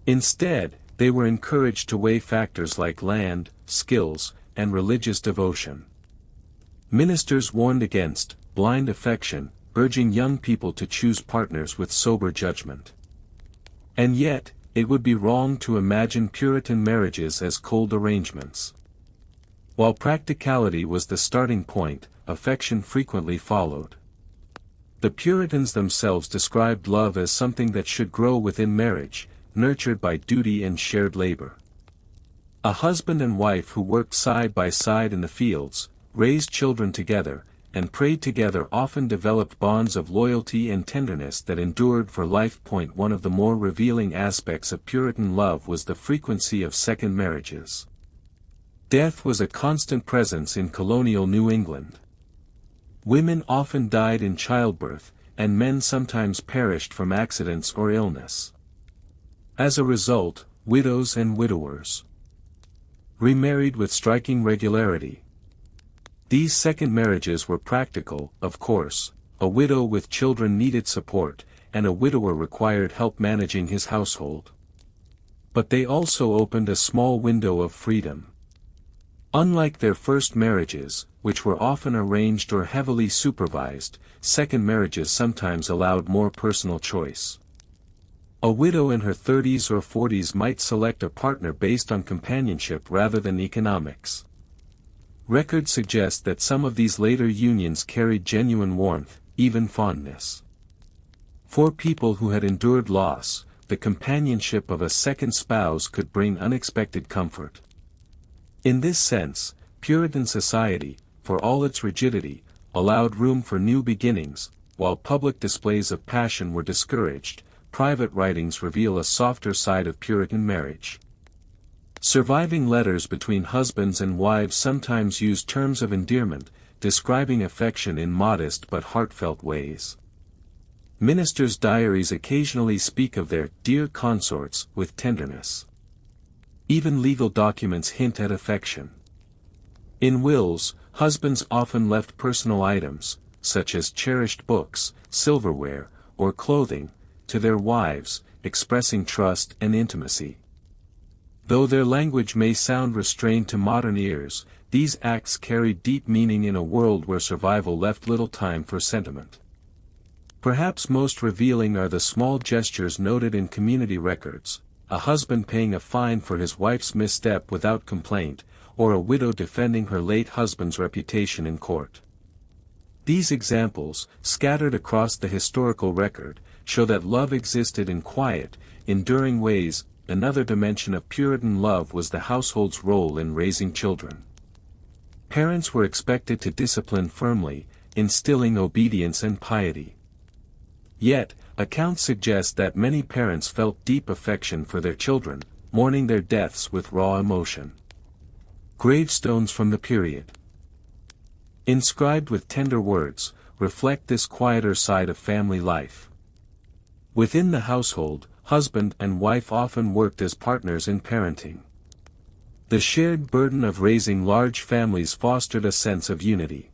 Instead, they were encouraged to weigh factors like land, skills, and religious devotion. Ministers warned against blind affection, urging young people to choose partners with sober judgment. And yet, it would be wrong to imagine Puritan marriages as cold arrangements. While practicality was the starting point, affection frequently followed. The Puritans themselves described love as something that should grow within marriage, nurtured by duty and shared labor. A husband and wife who worked side by side in the fields, raised children together, and prayed together often developed bonds of loyalty and tenderness that endured for life. One of the more revealing aspects of Puritan love was the frequency of second marriages. Death was a constant presence in colonial New England. Women often died in childbirth, and men sometimes perished from accidents or illness. As a result, widows and widowers remarried with striking regularity. These second marriages were practical, of course. A widow with children needed support, and a widower required help managing his household. But they also opened a small window of freedom. Unlike their first marriages, which were often arranged or heavily supervised, second marriages sometimes allowed more personal choice. A widow in her 30s or 40s might select a partner based on companionship rather than economics. Records suggest that some of these later unions carried genuine warmth, even fondness. For people who had endured loss, the companionship of a second spouse could bring unexpected comfort. In this sense, Puritan society, for all its rigidity, allowed room for new beginnings. While public displays of passion were discouraged, private writings reveal a softer side of Puritan marriage. Surviving letters between husbands and wives sometimes use terms of endearment, describing affection in modest but heartfelt ways. Ministers' diaries occasionally speak of their dear consorts with tenderness. Even legal documents hint at affection. In wills, husbands often left personal items, such as cherished books, silverware, or clothing, to their wives, expressing trust and intimacy. Though their language may sound restrained to modern ears, these acts carried deep meaning in a world where survival left little time for sentiment. Perhaps most revealing are the small gestures noted in community records: a husband paying a fine for his wife's misstep without complaint, or a widow defending her late husband's reputation in court. These examples, scattered across the historical record, show that love existed in quiet, enduring ways. Another dimension of Puritan love was the household's role in raising children. Parents were expected to discipline firmly, instilling obedience and piety. Yet, accounts suggest that many parents felt deep affection for their children, mourning their deaths with raw emotion. Gravestones from the period, inscribed with tender words, reflect this quieter side of family life. Within the household, husband and wife often worked as partners in parenting. The shared burden of raising large families fostered a sense of unity.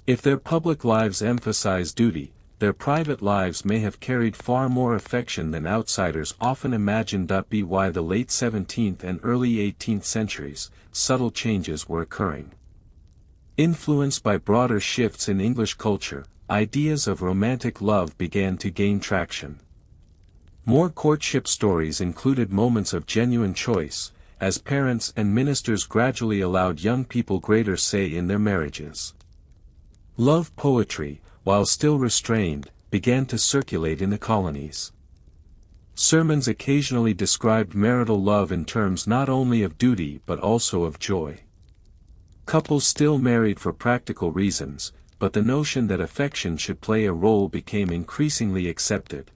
If their public lives emphasized duty, their private lives may have carried far more affection than outsiders often imagined. By the late 17th and early 18th centuries, subtle changes were occurring. Influenced by broader shifts in English culture, ideas of romantic love began to gain traction. More courtship stories included moments of genuine choice, as parents and ministers gradually allowed young people greater say in their marriages. Love poetry, while still restrained, began to circulate in the colonies. Sermons occasionally described marital love in terms not only of duty but also of joy. Couples still married for practical reasons, but the notion that affection should play a role became increasingly accepted.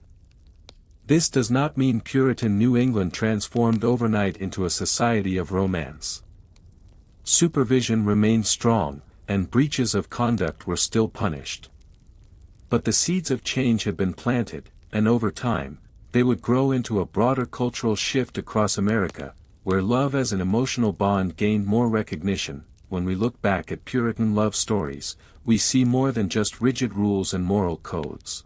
This does not mean Puritan New England transformed overnight into a society of romance. Supervision remained strong, and breaches of conduct were still punished. But the seeds of change had been planted, and over time, they would grow into a broader cultural shift across America, where love as an emotional bond gained more recognition. When we look back at Puritan love stories, we see more than just rigid rules and moral codes.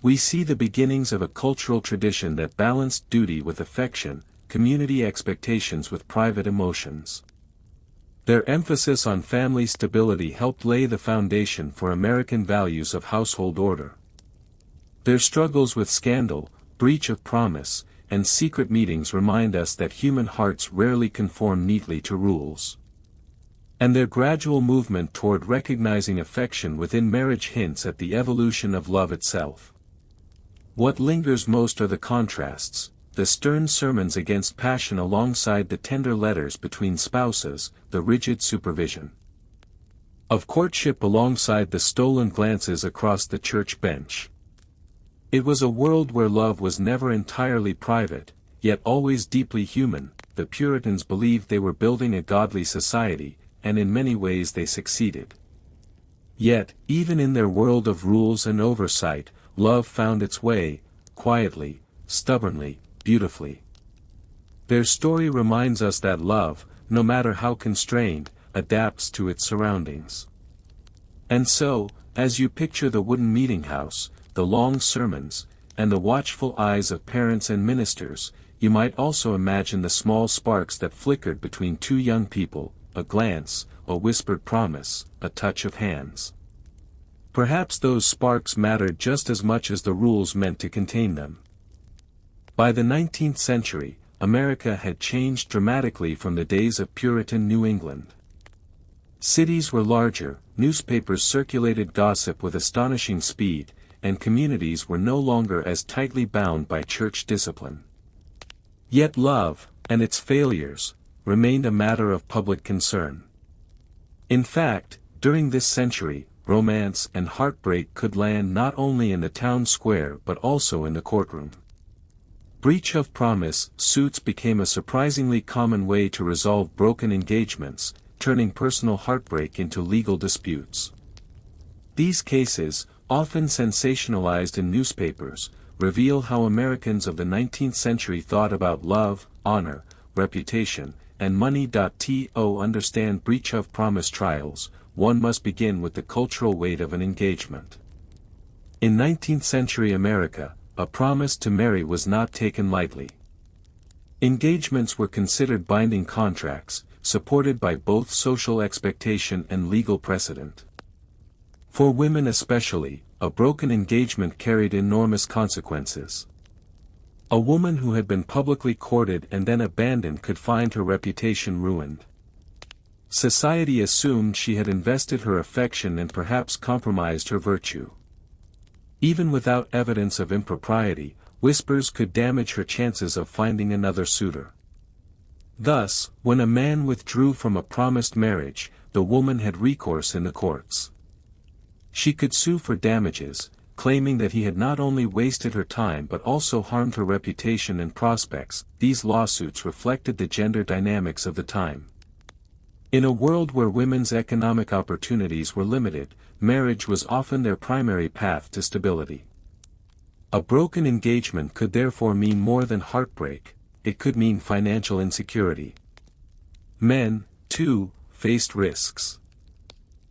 We see the beginnings of a cultural tradition that balanced duty with affection, community expectations with private emotions. Their emphasis on family stability helped lay the foundation for American values of household order. Their struggles with scandal, breach of promise, and secret meetings remind us that human hearts rarely conform neatly to rules. And their gradual movement toward recognizing affection within marriage hints at the evolution of love itself. What lingers most are the contrasts, the stern sermons against passion alongside the tender letters between spouses, the rigid supervision of courtship alongside the stolen glances across the church bench. It was a world where love was never entirely private, yet always deeply human. The Puritans believed they were building a godly society, and in many ways they succeeded. Yet, even in their world of rules and oversight, love found its way, quietly, stubbornly, beautifully. Their story reminds us that love, no matter how constrained, adapts to its surroundings. And so, as you picture the wooden meeting house, the long sermons, and the watchful eyes of parents and ministers, you might also imagine the small sparks that flickered between two young people, a glance, a whispered promise, a touch of hands. Perhaps those sparks mattered just as much as the rules meant to contain them. By the 19th century, America had changed dramatically from the days of Puritan New England. Cities were larger, newspapers circulated gossip with astonishing speed, and communities were no longer as tightly bound by church discipline. Yet love, and its failures, remained a matter of public concern. In fact, during this century, romance and heartbreak could land not only in the town square but also in the courtroom. Breach of promise suits became a surprisingly common way to resolve broken engagements, turning personal heartbreak into legal disputes. These cases, often sensationalized in newspapers, reveal how Americans of the 19th century thought about love, honor, reputation, and money. To understand breach of promise trials, one must begin with the cultural weight of an engagement. In 19th century America, a promise to marry was not taken lightly. Engagements were considered binding contracts, supported by both social expectation and legal precedent. For women especially, a broken engagement carried enormous consequences. A woman who had been publicly courted and then abandoned could find her reputation ruined. Society assumed she had invested her affection and perhaps compromised her virtue. Even without evidence of impropriety, whispers could damage her chances of finding another suitor. Thus, when a man withdrew from a promised marriage, the woman had recourse in the courts. She could sue for damages, claiming that he had not only wasted her time but also harmed her reputation and prospects. These lawsuits reflected the gender dynamics of the time. In a world where women's economic opportunities were limited, marriage was often their primary path to stability. A broken engagement could therefore mean more than heartbreak, it could mean financial insecurity. Men, too, faced risks.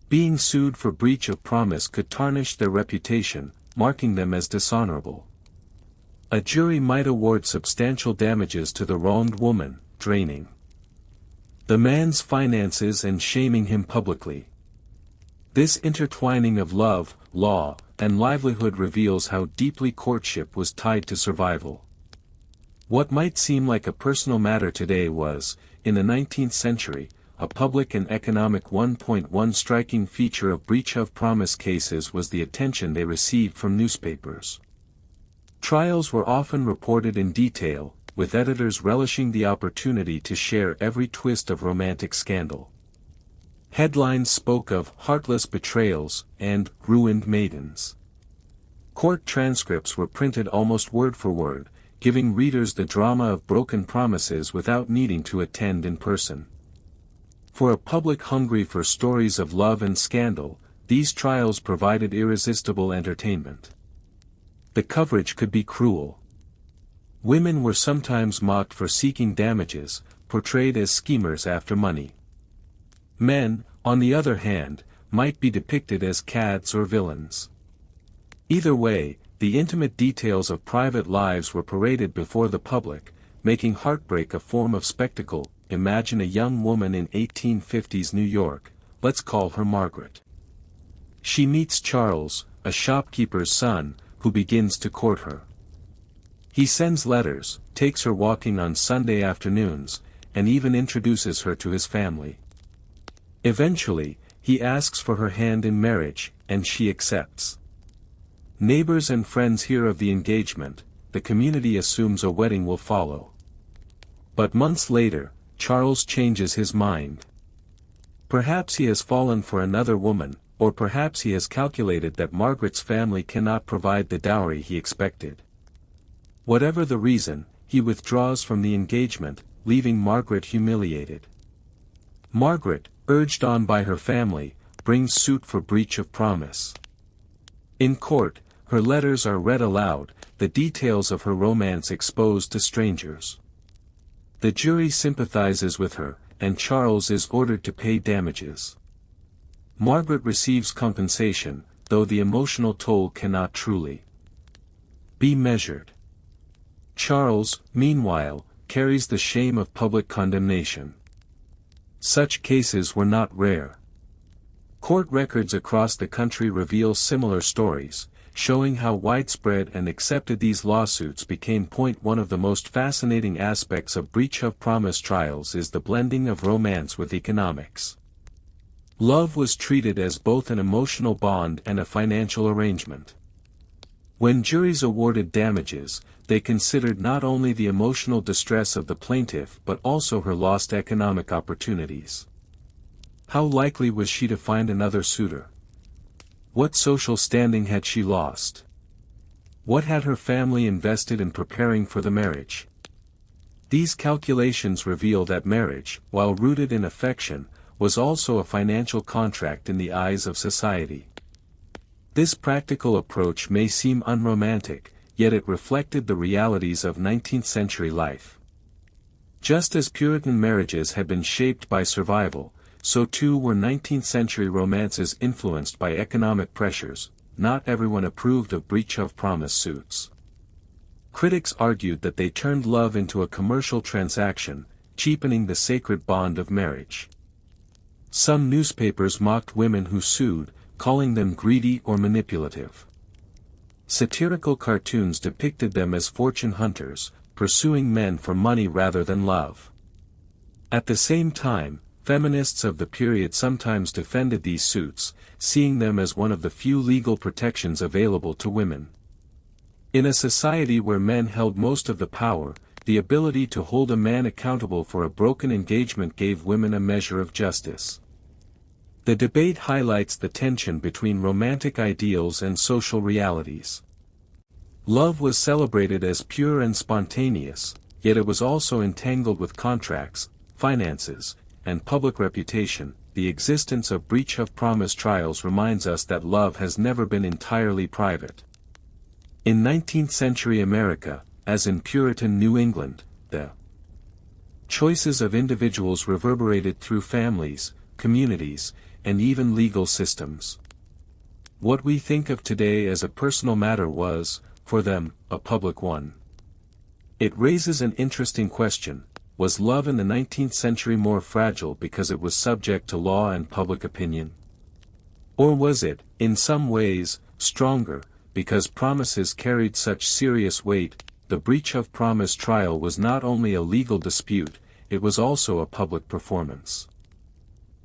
Being sued for breach of promise could tarnish their reputation, marking them as dishonorable. A jury might award substantial damages to the wronged woman, draining the man's finances and shaming him publicly. This intertwining of love, law, and livelihood reveals how deeply courtship was tied to survival. What might seem like a personal matter today was, in the 19th century, a public and economic one. One striking feature of breach of promise cases was the attention they received from newspapers. Trials were often reported in detail, with editors relishing the opportunity to share every twist of romantic scandal. Headlines spoke of heartless betrayals and ruined maidens. Court transcripts were printed almost word for word, giving readers the drama of broken promises without needing to attend in person. For a public hungry for stories of love and scandal, these trials provided irresistible entertainment. The coverage could be cruel. Women were sometimes mocked for seeking damages, portrayed as schemers after money. Men, on the other hand, might be depicted as cads or villains. Either way, the intimate details of private lives were paraded before the public, making heartbreak a form of spectacle. Imagine a young woman in 1850s New York, let's call her Margaret. She meets Charles, a shopkeeper's son, who begins to court her. He sends letters, takes her walking on Sunday afternoons, and even introduces her to his family. Eventually, he asks for her hand in marriage, and she accepts. Neighbors and friends hear of the engagement, the community assumes a wedding will follow. But months later, Charles changes his mind. Perhaps he has fallen for another woman, or perhaps he has calculated that Margaret's family cannot provide the dowry he expected. Whatever the reason, he withdraws from the engagement, leaving Margaret humiliated. Margaret, urged on by her family, brings suit for breach of promise. In court, her letters are read aloud, the details of her romance exposed to strangers. The jury sympathizes with her, and Charles is ordered to pay damages. Margaret receives compensation, though the emotional toll cannot truly be measured. Charles, meanwhile, carries the shame of public condemnation. Such cases were not rare. Court records across the country reveal similar stories, showing how widespread and accepted these lawsuits became. One of the most fascinating aspects of breach of promise trials is the blending of romance with economics. Love was treated as both an emotional bond and a financial arrangement. When juries awarded damages, they considered not only the emotional distress of the plaintiff but also her lost economic opportunities. How likely was she to find another suitor? What social standing had she lost? What had her family invested in preparing for the marriage? These calculations reveal that marriage, while rooted in affection, was also a financial contract in the eyes of society. This practical approach may seem unromantic, yet it reflected the realities of 19th-century life. Just as Puritan marriages had been shaped by survival, so too were 19th-century romances influenced by economic pressures. Not everyone approved of breach of promise suits. Critics argued that they turned love into a commercial transaction, cheapening the sacred bond of marriage. Some newspapers mocked women who sued, calling them greedy or manipulative. Satirical cartoons depicted them as fortune hunters, pursuing men for money rather than love. At the same time, feminists of the period sometimes defended these suits, seeing them as one of the few legal protections available to women. In a society where men held most of the power, the ability to hold a man accountable for a broken engagement gave women a measure of justice. The debate highlights the tension between romantic ideals and social realities. Love was celebrated as pure and spontaneous, yet it was also entangled with contracts, finances, and public reputation. The existence of breach of promise trials reminds us that love has never been entirely private. In 19th-century America, as in Puritan New England, the choices of individuals reverberated through families, communities, and even legal systems. What we think of today as a personal matter was, for them, a public one. It raises an interesting question. Was love in the 19th century more fragile because it was subject to law and public opinion? Or was it, in some ways, stronger, because promises carried such serious weight? The breach of promise trial was not only a legal dispute, it was also a public performance.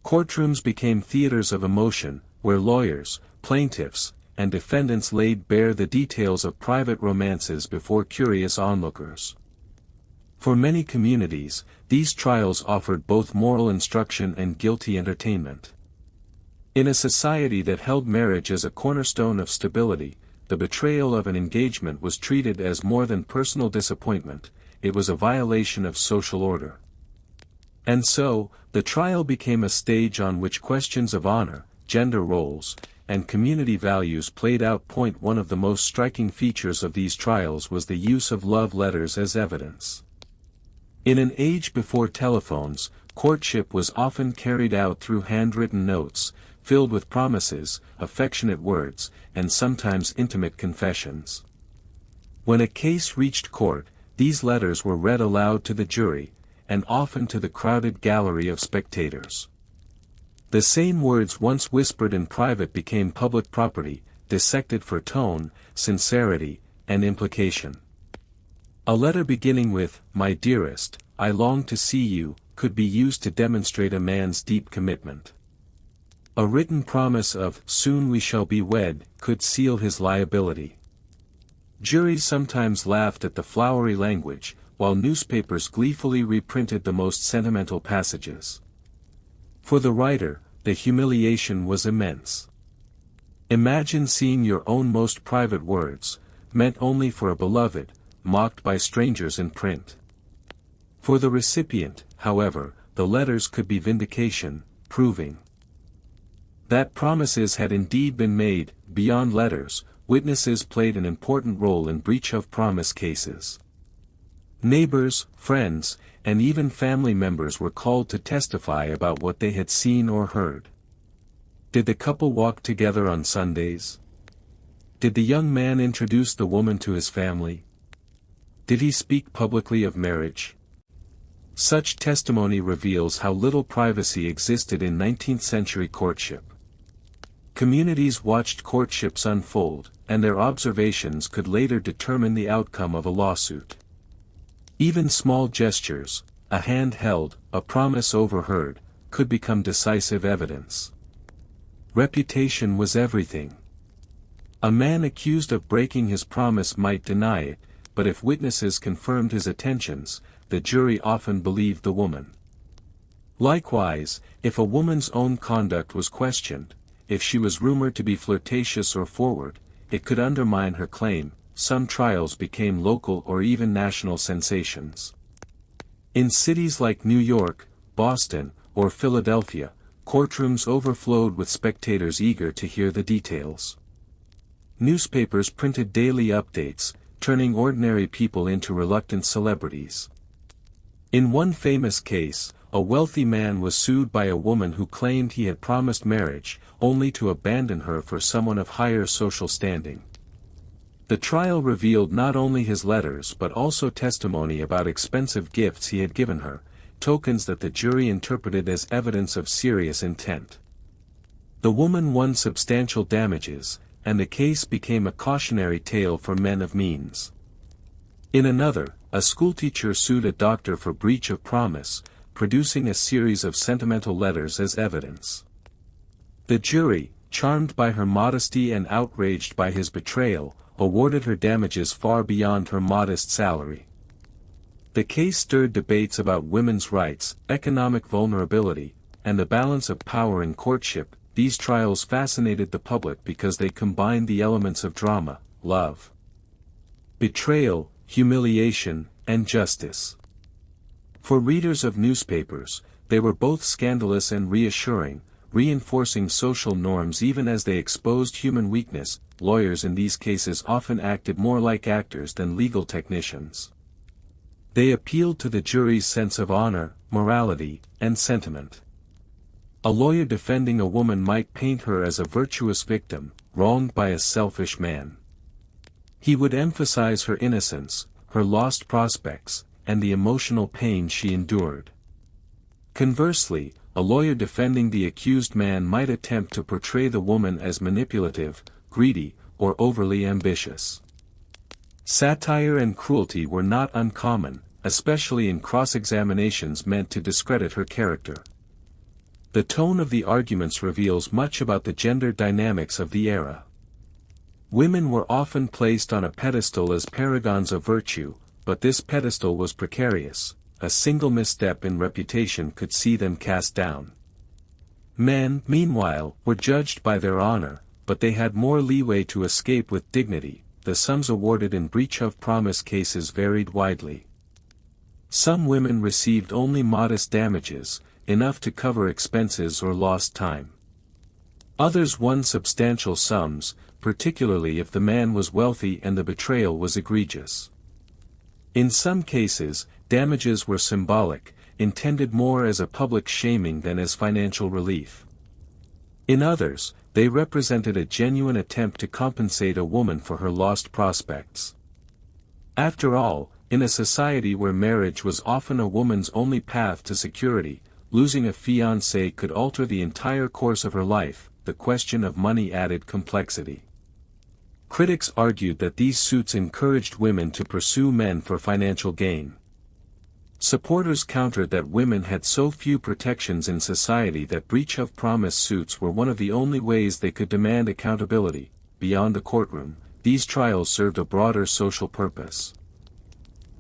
Courtrooms became theaters of emotion, where lawyers, plaintiffs, and defendants laid bare the details of private romances before curious onlookers. For many communities, these trials offered both moral instruction and guilty entertainment. In a society that held marriage as a cornerstone of stability, the betrayal of an engagement was treated as more than personal disappointment, it was a violation of social order. And so, the trial became a stage on which questions of honor, gender roles, and community values played out. One of the most striking features of these trials was the use of love letters as evidence. In an age before telephones, courtship was often carried out through handwritten notes, filled with promises, affectionate words, and sometimes intimate confessions. When a case reached court, these letters were read aloud to the jury, and often to the crowded gallery of spectators. The same words once whispered in private became public property, dissected for tone, sincerity, and implication. A letter beginning with, "My dearest, I long to see you," could be used to demonstrate a man's deep commitment. A written promise of "soon we shall be wed" could seal his liability. Juries sometimes laughed at the flowery language, while newspapers gleefully reprinted the most sentimental passages. For the writer, the humiliation was immense. Imagine seeing your own most private words, meant only for a beloved, mocked by strangers in print. For the recipient, however, the letters could be vindication, proving that promises had indeed been made. Beyond letters, witnesses played an important role in breach of promise cases. Neighbors, friends, and even family members were called to testify about what they had seen or heard. Did the couple walk together on Sundays? Did the young man introduce the woman to his family? Did he speak publicly of marriage? Such testimony reveals how little privacy existed in 19th-century courtship. Communities watched courtships unfold, and their observations could later determine the outcome of a lawsuit. Even small gestures, a hand held, a promise overheard, could become decisive evidence. Reputation was everything. A man accused of breaking his promise might deny it, but if witnesses confirmed his intentions, the jury often believed the woman. Likewise, if a woman's own conduct was questioned, if she was rumored to be flirtatious or forward, it could undermine her claim. Some trials became local or even national sensations. In cities like New York, Boston, or Philadelphia, courtrooms overflowed with spectators eager to hear the details. Newspapers printed daily updates, turning ordinary people into reluctant celebrities. In one famous case, a wealthy man was sued by a woman who claimed he had promised marriage, only to abandon her for someone of higher social standing. The trial revealed not only his letters but also testimony about expensive gifts he had given her, tokens that the jury interpreted as evidence of serious intent. The woman won substantial damages, and the case became a cautionary tale for men of means. In another, a schoolteacher sued a doctor for breach of promise, producing a series of sentimental letters as evidence. The jury, charmed by her modesty and outraged by his betrayal, awarded her damages far beyond her modest salary. The case stirred debates about women's rights, economic vulnerability, and the balance of power in courtship. These trials fascinated the public because they combined the elements of drama, love, betrayal, humiliation, and justice. For readers of newspapers, they were both scandalous and reassuring, reinforcing social norms even as they exposed human weakness. Lawyers in these cases often acted more like actors than legal technicians. They appealed to the jury's sense of honor, morality, and sentiment. A lawyer defending a woman might paint her as a virtuous victim, wronged by a selfish man. He would emphasize her innocence, her lost prospects, and the emotional pain she endured. Conversely, a lawyer defending the accused man might attempt to portray the woman as manipulative, greedy, or overly ambitious. Satire and cruelty were not uncommon, especially in cross-examinations meant to discredit her character. The tone of the arguments reveals much about the gender dynamics of the era. Women were often placed on a pedestal as paragons of virtue, but this pedestal was precarious. A single misstep in reputation could see them cast down. Men, meanwhile, were judged by their honor, but they had more leeway to escape with dignity. The sums awarded in breach of promise cases varied widely. Some women received only modest damages, enough to cover expenses or lost time. Others won substantial sums, particularly if the man was wealthy and the betrayal was egregious. In some cases, damages were symbolic, intended more as a public shaming than as financial relief. In others, they represented a genuine attempt to compensate a woman for her lost prospects. After all, in a society where marriage was often a woman's only path to security, losing a fiancé could alter the entire course of her life. The question of money added complexity. Critics argued that these suits encouraged women to pursue men for financial gain. Supporters countered that women had so few protections in society that breach of promise suits were one of the only ways they could demand accountability. Beyond the courtroom, these trials served a broader social purpose.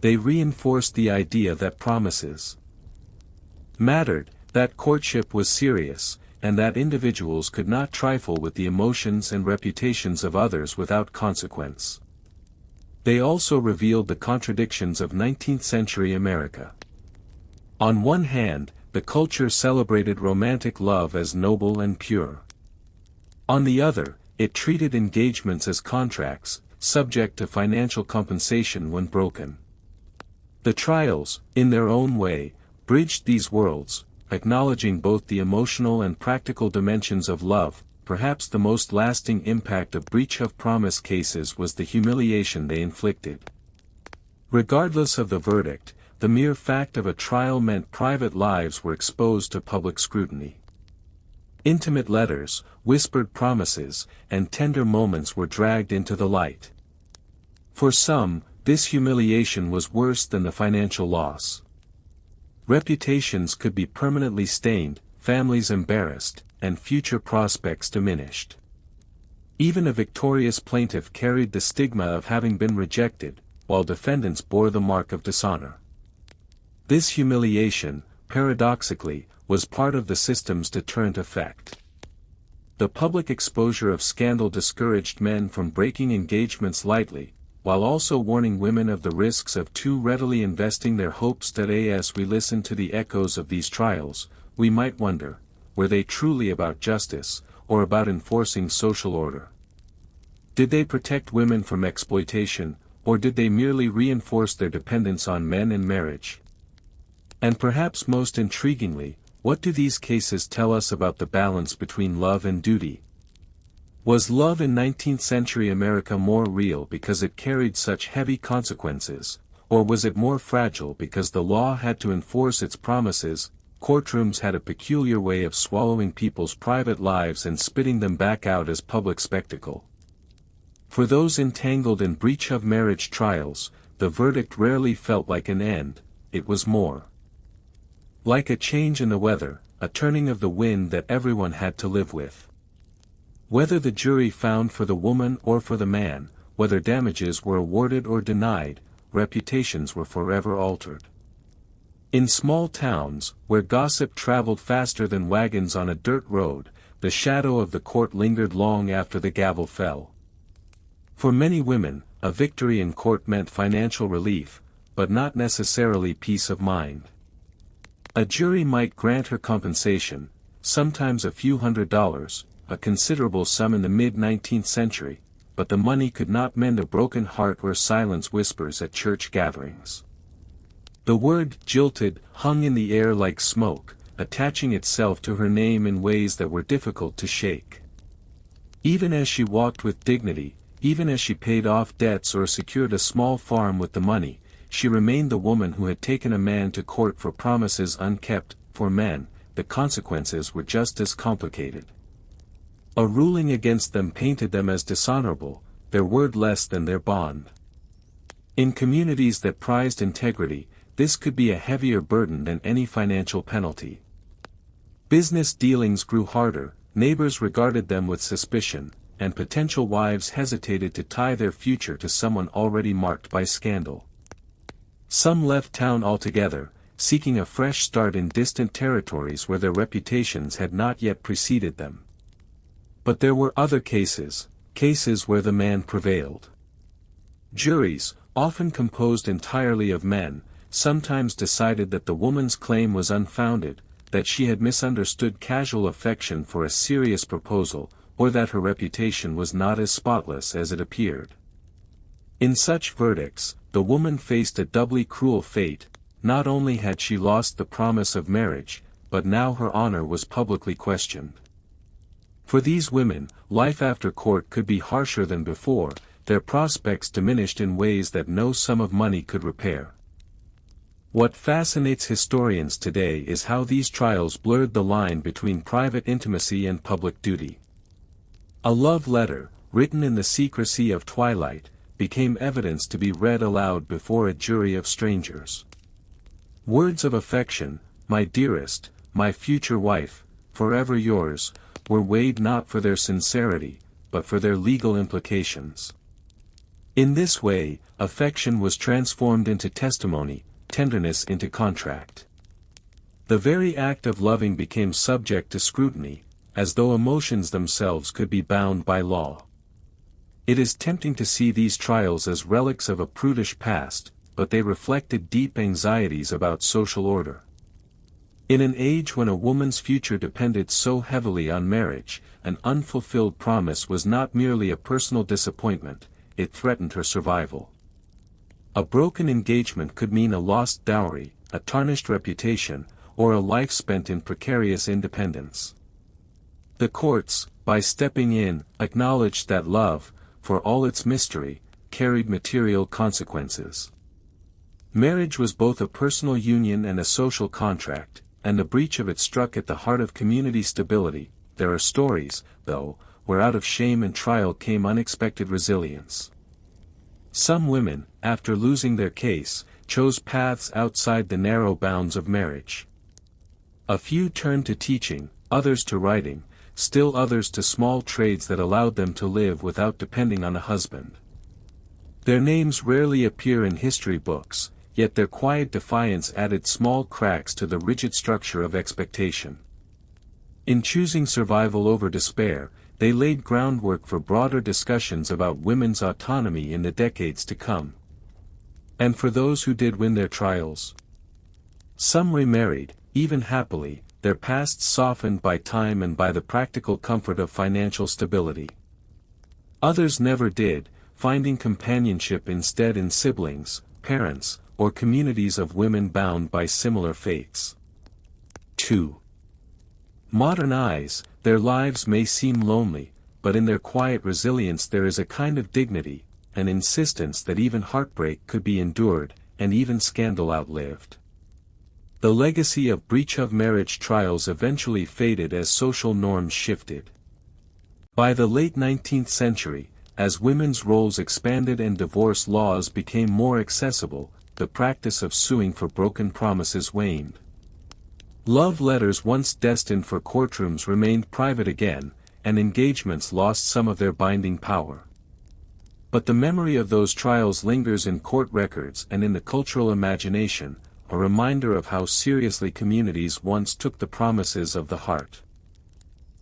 They reinforced the idea that promises mattered, that courtship was serious, and that individuals could not trifle with the emotions and reputations of others without consequence. They also revealed the contradictions of 19th-century America. On one hand, the culture celebrated romantic love as noble and pure. On the other, it treated engagements as contracts, subject to financial compensation when broken. The trials, in their own way, bridged these worlds, acknowledging both the emotional and practical dimensions of love. Perhaps the most lasting impact of breach of promise cases was the humiliation they inflicted. Regardless of the verdict, the mere fact of a trial meant private lives were exposed to public scrutiny. Intimate letters, whispered promises, and tender moments were dragged into the light. For some, this humiliation was worse than the financial loss. Reputations could be permanently stained, families embarrassed, and future prospects diminished. Even a victorious plaintiff carried the stigma of having been rejected, while defendants bore the mark of dishonor. This humiliation, paradoxically, was part of the system's deterrent effect. The public exposure of scandal discouraged men from breaking engagements lightly, while also warning women of the risks of too readily investing their hopes. That as we listen to the echoes of these trials, we might wonder, were they truly about justice, or about enforcing social order? Did they protect women from exploitation, or did they merely reinforce their dependence on men in marriage? And perhaps most intriguingly, what do these cases tell us about the balance between love and duty? Was love in 19th-century America more real because it carried such heavy consequences, or was it more fragile because the law had to enforce its promises? Courtrooms had a peculiar way of swallowing people's private lives and spitting them back out as public spectacle. For those entangled in breach of marriage trials, the verdict rarely felt like an end, it was more like a change in the weather, a turning of the wind that everyone had to live with. Whether the jury found for the woman or for the man, whether damages were awarded or denied, reputations were forever altered. In small towns, where gossip traveled faster than wagons on a dirt road, the shadow of the court lingered long after the gavel fell. For many women, a victory in court meant financial relief, but not necessarily peace of mind. A jury might grant her compensation, sometimes a few $100s, a considerable sum in the mid-19th century, but the money could not mend a broken heart or silence whispers at church gatherings. The word jilted hung in the air like smoke, attaching itself to her name in ways that were difficult to shake. Even as she walked with dignity, even as she paid off debts or secured a small farm with the money, she remained the woman who had taken a man to court for promises unkept. For men, the consequences were just as complicated. A ruling against them painted them as dishonorable, their word less than their bond. In communities that prized integrity, this could be a heavier burden than any financial penalty. Business dealings grew harder, neighbors regarded them with suspicion, and potential wives hesitated to tie their future to someone already marked by scandal. Some left town altogether, seeking a fresh start in distant territories where their reputations had not yet preceded them. But there were other cases where the man prevailed. Juries, often composed entirely of men, sometimes decided that the woman's claim was unfounded, that she had misunderstood casual affection for a serious proposal, or that her reputation was not as spotless as it appeared. In such verdicts, the woman faced a doubly cruel fate. Not only had she lost the promise of marriage, but now her honor was publicly questioned. For these women, life after court could be harsher than before, their prospects diminished in ways that no sum of money could repair. What fascinates historians today is how these trials blurred the line between private intimacy and public duty. A love letter, written in the secrecy of twilight, became evidence to be read aloud before a jury of strangers. Words of affection, my dearest, my future wife, forever yours, were weighed not for their sincerity, but for their legal implications. In this way, affection was transformed into testimony, tenderness into contract. The very act of loving became subject to scrutiny, as though emotions themselves could be bound by law. It is tempting to see these trials as relics of a prudish past, but they reflected deep anxieties about social order. In an age when a woman's future depended so heavily on marriage, an unfulfilled promise was not merely a personal disappointment, it threatened her survival. A broken engagement could mean a lost dowry, a tarnished reputation, or a life spent in precarious independence. The courts, by stepping in, acknowledged that love, for all its mystery, carried material consequences. Marriage was both a personal union and a social contract, and the breach of it struck at the heart of community stability. There are stories, though, where out of shame and trial came unexpected resilience. Some women, after losing their case, chose paths outside the narrow bounds of marriage. A few turned to teaching, others to writing, still others to small trades that allowed them to live without depending on a husband. Their names rarely appear in history books, yet their quiet defiance added small cracks to the rigid structure of expectation. In choosing survival over despair, they laid groundwork for broader discussions about women's autonomy in the decades to come. And for those who did win their trials, some remarried, even happily, their pasts softened by time and by the practical comfort of financial stability. Others never did, finding companionship instead in siblings, parents, or communities of women bound by similar fates. 2. Modern eyes, their lives may seem lonely, but in their quiet resilience there is a kind of dignity, an insistence that even heartbreak could be endured, and even scandal outlived. The legacy of breach of marriage trials eventually faded as social norms shifted. By the late 19th century, as women's roles expanded and divorce laws became more accessible, the practice of suing for broken promises waned. Love letters once destined for courtrooms remained private again, and engagements lost some of their binding power. But the memory of those trials lingers in court records and in the cultural imagination, a reminder of how seriously communities once took the promises of the heart.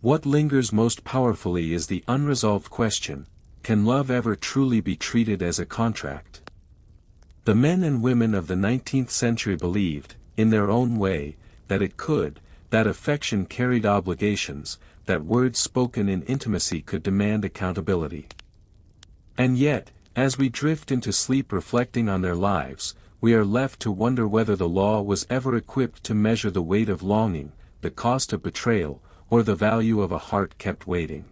What lingers most powerfully is the unresolved question: can love ever truly be treated as a contract? The men and women of the 19th century believed, in their own way, that it could, that affection carried obligations, that words spoken in intimacy could demand accountability. And yet, as we drift into sleep reflecting on their lives, we are left to wonder whether the law was ever equipped to measure the weight of longing, the cost of betrayal, or the value of a heart kept waiting.